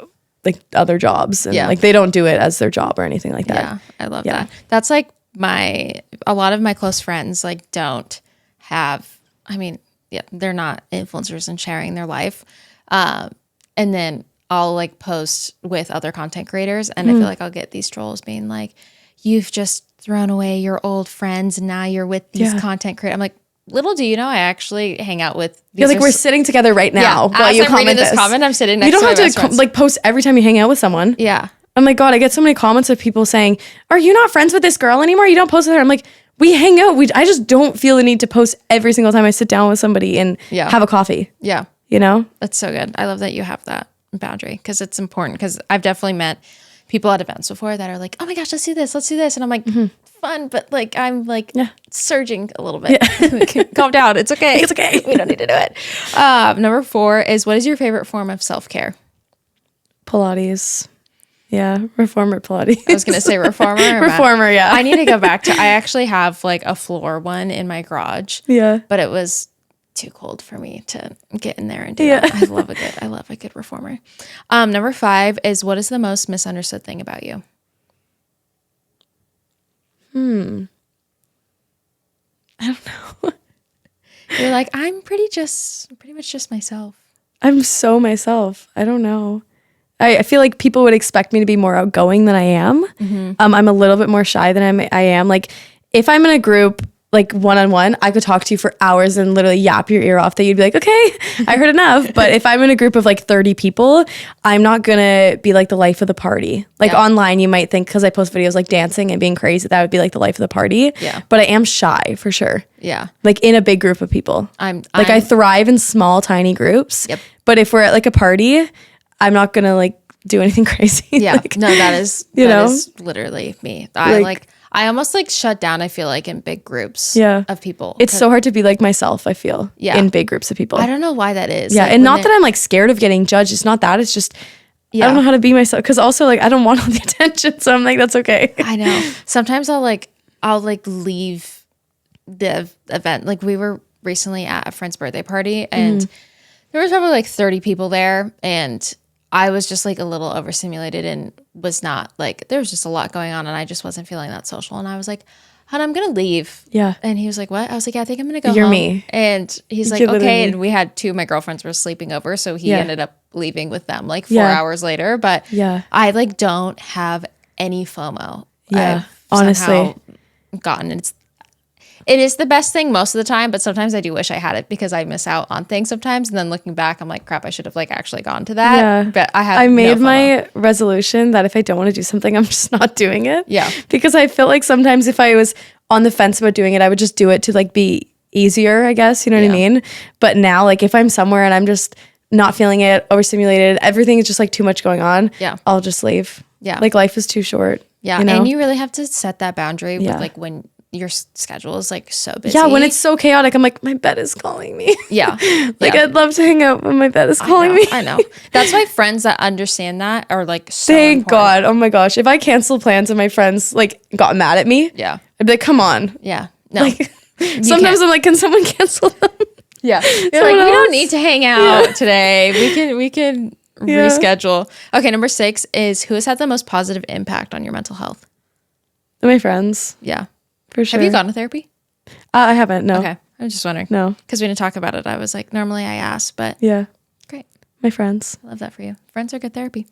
other jobs, and like they don't do it as their job or anything like that. Yeah. I love that. That's like a lot of my close friends like don't have, I mean, they're not influencers and sharing their life. And then I'll like post with other content creators, and I feel like I'll get these trolls being like, you've just thrown away your old friends and now you're with these content creators. I'm like, little do you know, I actually hang out with. You're like, we're sitting together right now while you comment this comment. I'm sitting next to You don't have to like post every time you hang out with someone. Yeah. Oh my God, I get so many comments of people saying, are you not friends with this girl anymore? You don't post with her. I'm like, we hang out. I just don't feel the need to post every single time I sit down with somebody and have a coffee. Yeah. You know? That's so good. I love that you have that boundary because it's important, because I've definitely met people at events before that are like, oh my gosh, let's do this. And I'm like, fun, but like, I'm like surging a little bit. Yeah. Calm down. It's okay. It's okay. We don't need to do it. Number 4 is, what is your favorite form of self-care? Pilates. Yeah, reformer Pilates. I was going to say reformer. Reformer, yeah. I need to go back to, I actually have like a floor one in my garage. Yeah. But it was too cold for me to get in there and do that. I love a good reformer. Number 5 is, what is the most misunderstood thing about you? I don't know. You're like, I'm pretty much just myself. I'm so myself. I don't know. I feel like people would expect me to be more outgoing than I am. I'm a little bit more shy than I am. Like, if I'm in a group, like one-on-one, I could talk to you for hours and literally yap your ear off that you'd be like, okay, I heard enough. But if I'm in a group of like 30 people, I'm not gonna be like the life of the party. Like online, you might think, because I post videos like dancing and being crazy, that would be like the life of the party. Yeah. But I am shy for sure. Yeah. Like in a big group of people. I thrive in small, tiny groups. Yep. But if we're at like a party, I'm not gonna like do anything crazy. Yeah. Like, no, that is literally me. I almost like shut down, I feel like, in big groups of people. It's so hard to be like myself, I feel, in big groups of people. I don't know why that is. Yeah, like, and not that I'm like scared of getting judged. It's not that. It's just, I don't know how to be myself. Because also like, I don't want all the attention. So I'm like, that's okay. I know. Sometimes I'll leave the event. Like, we were recently at a friend's birthday party and there was probably like 30 people there, and I was just like a little overstimulated and was not like, there was just a lot going on and I just wasn't feeling that social. And I was like, hon, I'm going to leave. Yeah. And he was like, what? I was like, yeah, I think I'm going to go You're home. me. And he's like, okay. And we had 2 of my girlfriends were sleeping over. So he ended up leaving with them like 4 hours later. But I like don't have any FOMO. Yeah. I've honestly gotten it is the best thing most of the time, but sometimes I do wish I had it because I miss out on things sometimes. And then looking back, I'm like, crap, I should have like actually gone to that. Yeah. But I made my resolution that if I don't want to do something, I'm just not doing it. Yeah. Because I feel like sometimes if I was on the fence about doing it, I would just do it to like be easier, I guess. You know what I mean? But now, like if I'm somewhere and I'm just not feeling it, overstimulated, everything is just like too much going on. Yeah. I'll just leave. Yeah. Like life is too short. Yeah. You know? And you really have to set that boundary with like when your schedule is like so busy. Yeah, when it's so chaotic, I'm like, my bed is calling me. Yeah. Like I'd love to hang out, but my bed is calling me. I know. That's why friends that understand that are like so Thank important. God. Oh my gosh. If I canceled plans and my friends like got mad at me, I'd be like, come on. Yeah. No. Like, sometimes I'm like, can someone cancel them? Yeah. You're like, we don't need to hang out today. We can reschedule. Okay, number 6 is, who has had the most positive impact on your mental health? My friends. Yeah. For sure. Have you gone to therapy? I haven't, no. Okay. I was just wondering. No. Because we didn't talk about it. I was like, normally I ask, but great. My friends. I love that for you. Friends are good therapy.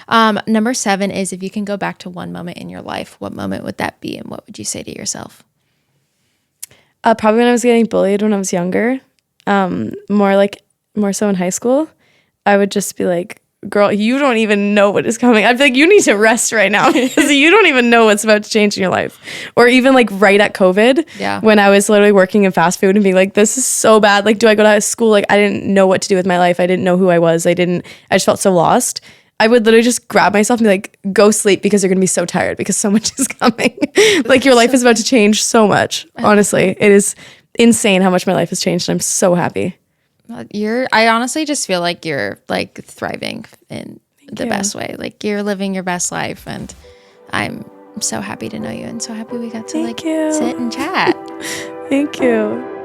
Number 7 is, if you can go back to one moment in your life, what moment would that be and what would you say to yourself? Probably when I was getting bullied when I was younger. More so in high school. I would just be like, girl, you don't even know what is coming. I'd be like, you need to rest right now because you don't even know what's about to change in your life. Or even like right at COVID, when I was literally working in fast food and being like, this is so bad. Like, do I go to school? Like, I didn't know what to do with my life. I didn't know who I was. I just felt so lost. I would literally just grab myself and be like, go sleep because you're going to be so tired because so much is coming. Like your life is about to change so much. Honestly, it is insane how much my life has changed. And I'm so happy. I honestly just feel like you're like thriving in the best way. Like you're living your best life, and I'm so happy to know you and so happy we got to sit and chat. Thank you.